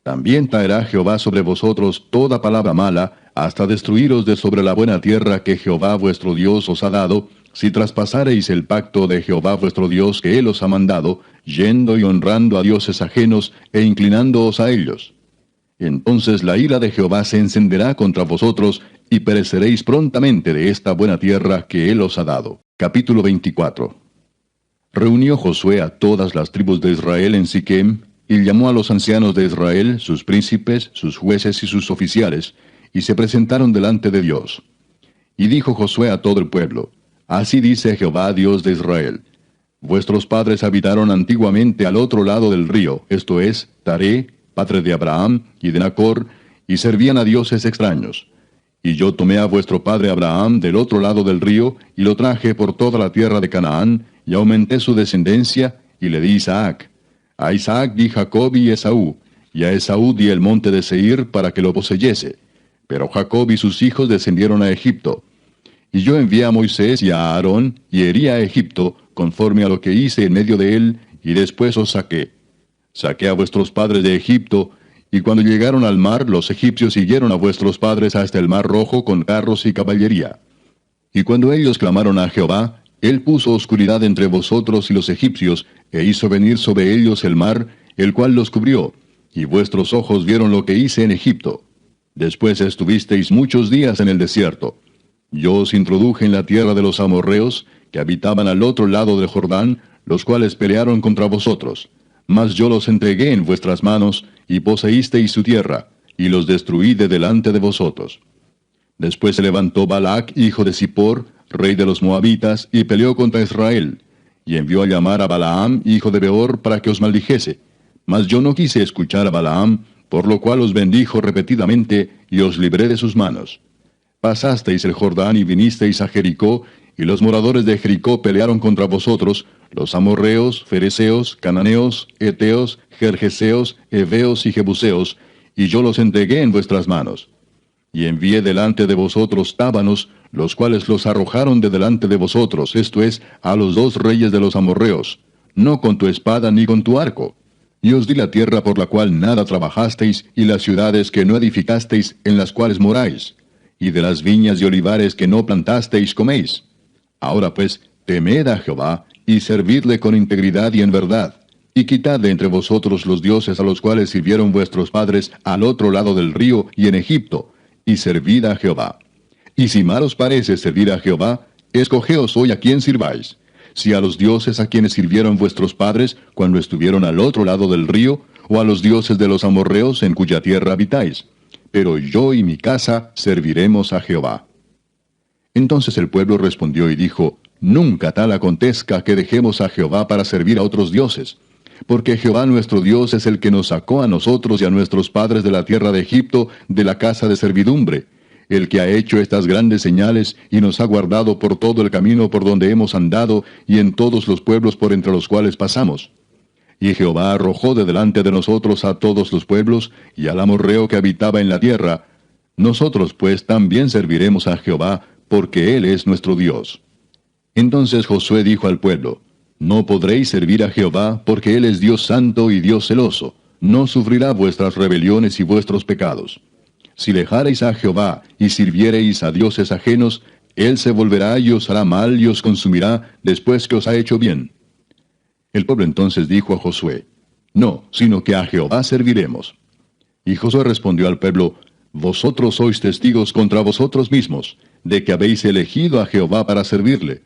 también traerá Jehová sobre vosotros toda palabra mala, hasta destruiros de sobre la buena tierra que Jehová vuestro Dios os ha dado, si traspasareis el pacto de Jehová vuestro Dios que él os ha mandado, yendo y honrando a dioses ajenos e inclinándoos a ellos. Entonces la ira de Jehová se encenderá contra vosotros, y pereceréis prontamente de esta buena tierra que él os ha dado. Capítulo 24. Reunió Josué a todas las tribus de Israel en Siquem, y llamó a los ancianos de Israel, sus príncipes, sus jueces y sus oficiales, y se presentaron delante de Dios. Y dijo Josué a todo el pueblo: Así dice Jehová, Dios de Israel. Vuestros padres habitaron antiguamente al otro lado del río, esto es, Taré, padre de Abraham y de Nacor, y servían a dioses extraños. Y yo tomé a vuestro padre Abraham del otro lado del río, y lo traje por toda la tierra de Canaán, y aumenté su descendencia, y le di Isaac. A Isaac di Jacob y Esaú, y a Esaú di el monte de Seir para que lo poseyese. Pero Jacob y sus hijos descendieron a Egipto. Y yo envié a Moisés y a Aarón, y herí a Egipto, conforme a lo que hice en medio de él, y después os saqué. Saqué a vuestros padres de Egipto, y cuando llegaron al mar, los egipcios siguieron a vuestros padres hasta el mar Rojo con carros y caballería. Y cuando ellos clamaron a Jehová, él puso oscuridad entre vosotros y los egipcios, e hizo venir sobre ellos el mar, el cual los cubrió, y vuestros ojos vieron lo que hice en Egipto. Después estuvisteis muchos días en el desierto. Yo os introduje en la tierra de los amorreos, que habitaban al otro lado del Jordán, los cuales pelearon contra vosotros. Mas yo los entregué en vuestras manos, y poseísteis su tierra, y los destruí de delante de vosotros. Después se levantó Balac, hijo de Zippor, rey de los Moabitas, y peleó contra Israel, y envió a llamar a Balaam, hijo de Beor, para que os maldijese. Mas yo no quise escuchar a Balaam, por lo cual os bendijo repetidamente, y os libré de sus manos. Pasasteis el Jordán y vinisteis a Jericó, y los moradores de Jericó pelearon contra vosotros, los amorreos, fereceos, cananeos, eteos, gergeseos, heveos y jebuseos, y yo los entregué en vuestras manos. Y envié delante de vosotros tábanos, los cuales los arrojaron de delante de vosotros, esto es, a los dos reyes de los amorreos, no con tu espada ni con tu arco. Y os di la tierra por la cual nada trabajasteis, y las ciudades que no edificasteis, en las cuales moráis. Y de las viñas y olivares que no plantasteis coméis. Ahora pues, temed a Jehová, y servidle con integridad y en verdad, y quitad de entre vosotros los dioses a los cuales sirvieron vuestros padres al otro lado del río y en Egipto, y servid a Jehová. Y si mal os parece servir a Jehová, escogeos hoy a quién sirváis, si a los dioses a quienes sirvieron vuestros padres cuando estuvieron al otro lado del río, o a los dioses de los amorreos en cuya tierra habitáis. Pero yo y mi casa serviremos a Jehová. Entonces el pueblo respondió y dijo, nunca tal acontezca que dejemos a Jehová para servir a otros dioses. Porque Jehová nuestro Dios es el que nos sacó a nosotros y a nuestros padres de la tierra de Egipto, de la casa de servidumbre, el que ha hecho estas grandes señales y nos ha guardado por todo el camino por donde hemos andado y en todos los pueblos por entre los cuales pasamos. Y Jehová arrojó de delante de nosotros a todos los pueblos y al amorreo que habitaba en la tierra. Nosotros pues también serviremos a Jehová, porque Él es nuestro Dios. Entonces Josué dijo al pueblo, no podréis servir a Jehová, porque Él es Dios santo y Dios celoso, no sufrirá vuestras rebeliones y vuestros pecados. Si dejareis a Jehová y sirviereis a dioses ajenos, Él se volverá y os hará mal y os consumirá después que os ha hecho bien. El pueblo entonces dijo a Josué, no, sino que a Jehová serviremos. Y Josué respondió al pueblo, vosotros sois testigos contra vosotros mismos, de que habéis elegido a Jehová para servirle.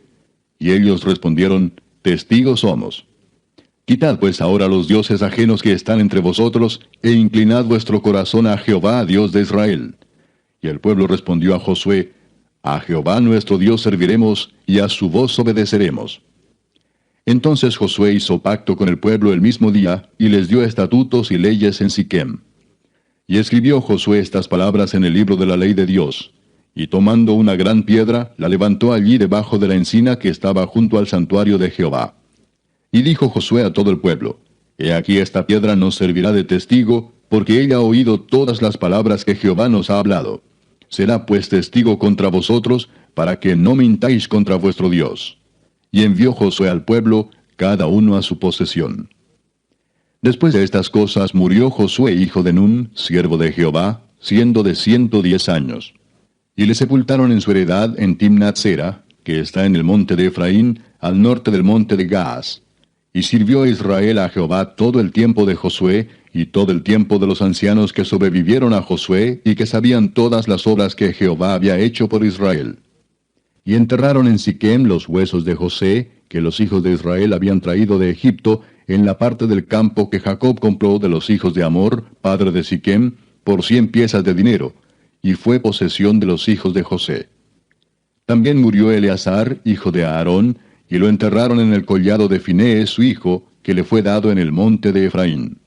Y ellos respondieron, testigos somos. Quitad pues ahora los dioses ajenos que están entre vosotros, e inclinad vuestro corazón a Jehová, Dios de Israel. Y el pueblo respondió a Josué, a Jehová nuestro Dios serviremos, y a su voz obedeceremos. Entonces Josué hizo pacto con el pueblo el mismo día, y les dio estatutos y leyes en Siquem. Y escribió Josué estas palabras en el libro de la ley de Dios. Y tomando una gran piedra, la levantó allí debajo de la encina que estaba junto al santuario de Jehová. Y dijo Josué a todo el pueblo, he aquí esta piedra nos servirá de testigo, porque ella ha oído todas las palabras que Jehová nos ha hablado. Será pues testigo contra vosotros, para que no mintáis contra vuestro Dios. Y envió Josué al pueblo, cada uno a su posesión. Después de estas cosas murió Josué hijo de Nun, siervo de Jehová, siendo de 110 años. Y le sepultaron en su heredad en Timnat-Sera, que está en el monte de Efraín, al norte del monte de Gaas. Y sirvió Israel a Jehová todo el tiempo de Josué, y todo el tiempo de los ancianos que sobrevivieron a Josué, y que sabían todas las obras que Jehová había hecho por Israel. Y enterraron en Siquem los huesos de José, que los hijos de Israel habían traído de Egipto, en la parte del campo que Jacob compró de los hijos de Amor, padre de Siquem, por 100 piezas de dinero, y fue posesión de los hijos de José. También murió Eleazar, hijo de Aarón, y lo enterraron en el collado de Finehés su hijo, que le fue dado en el monte de Efraín.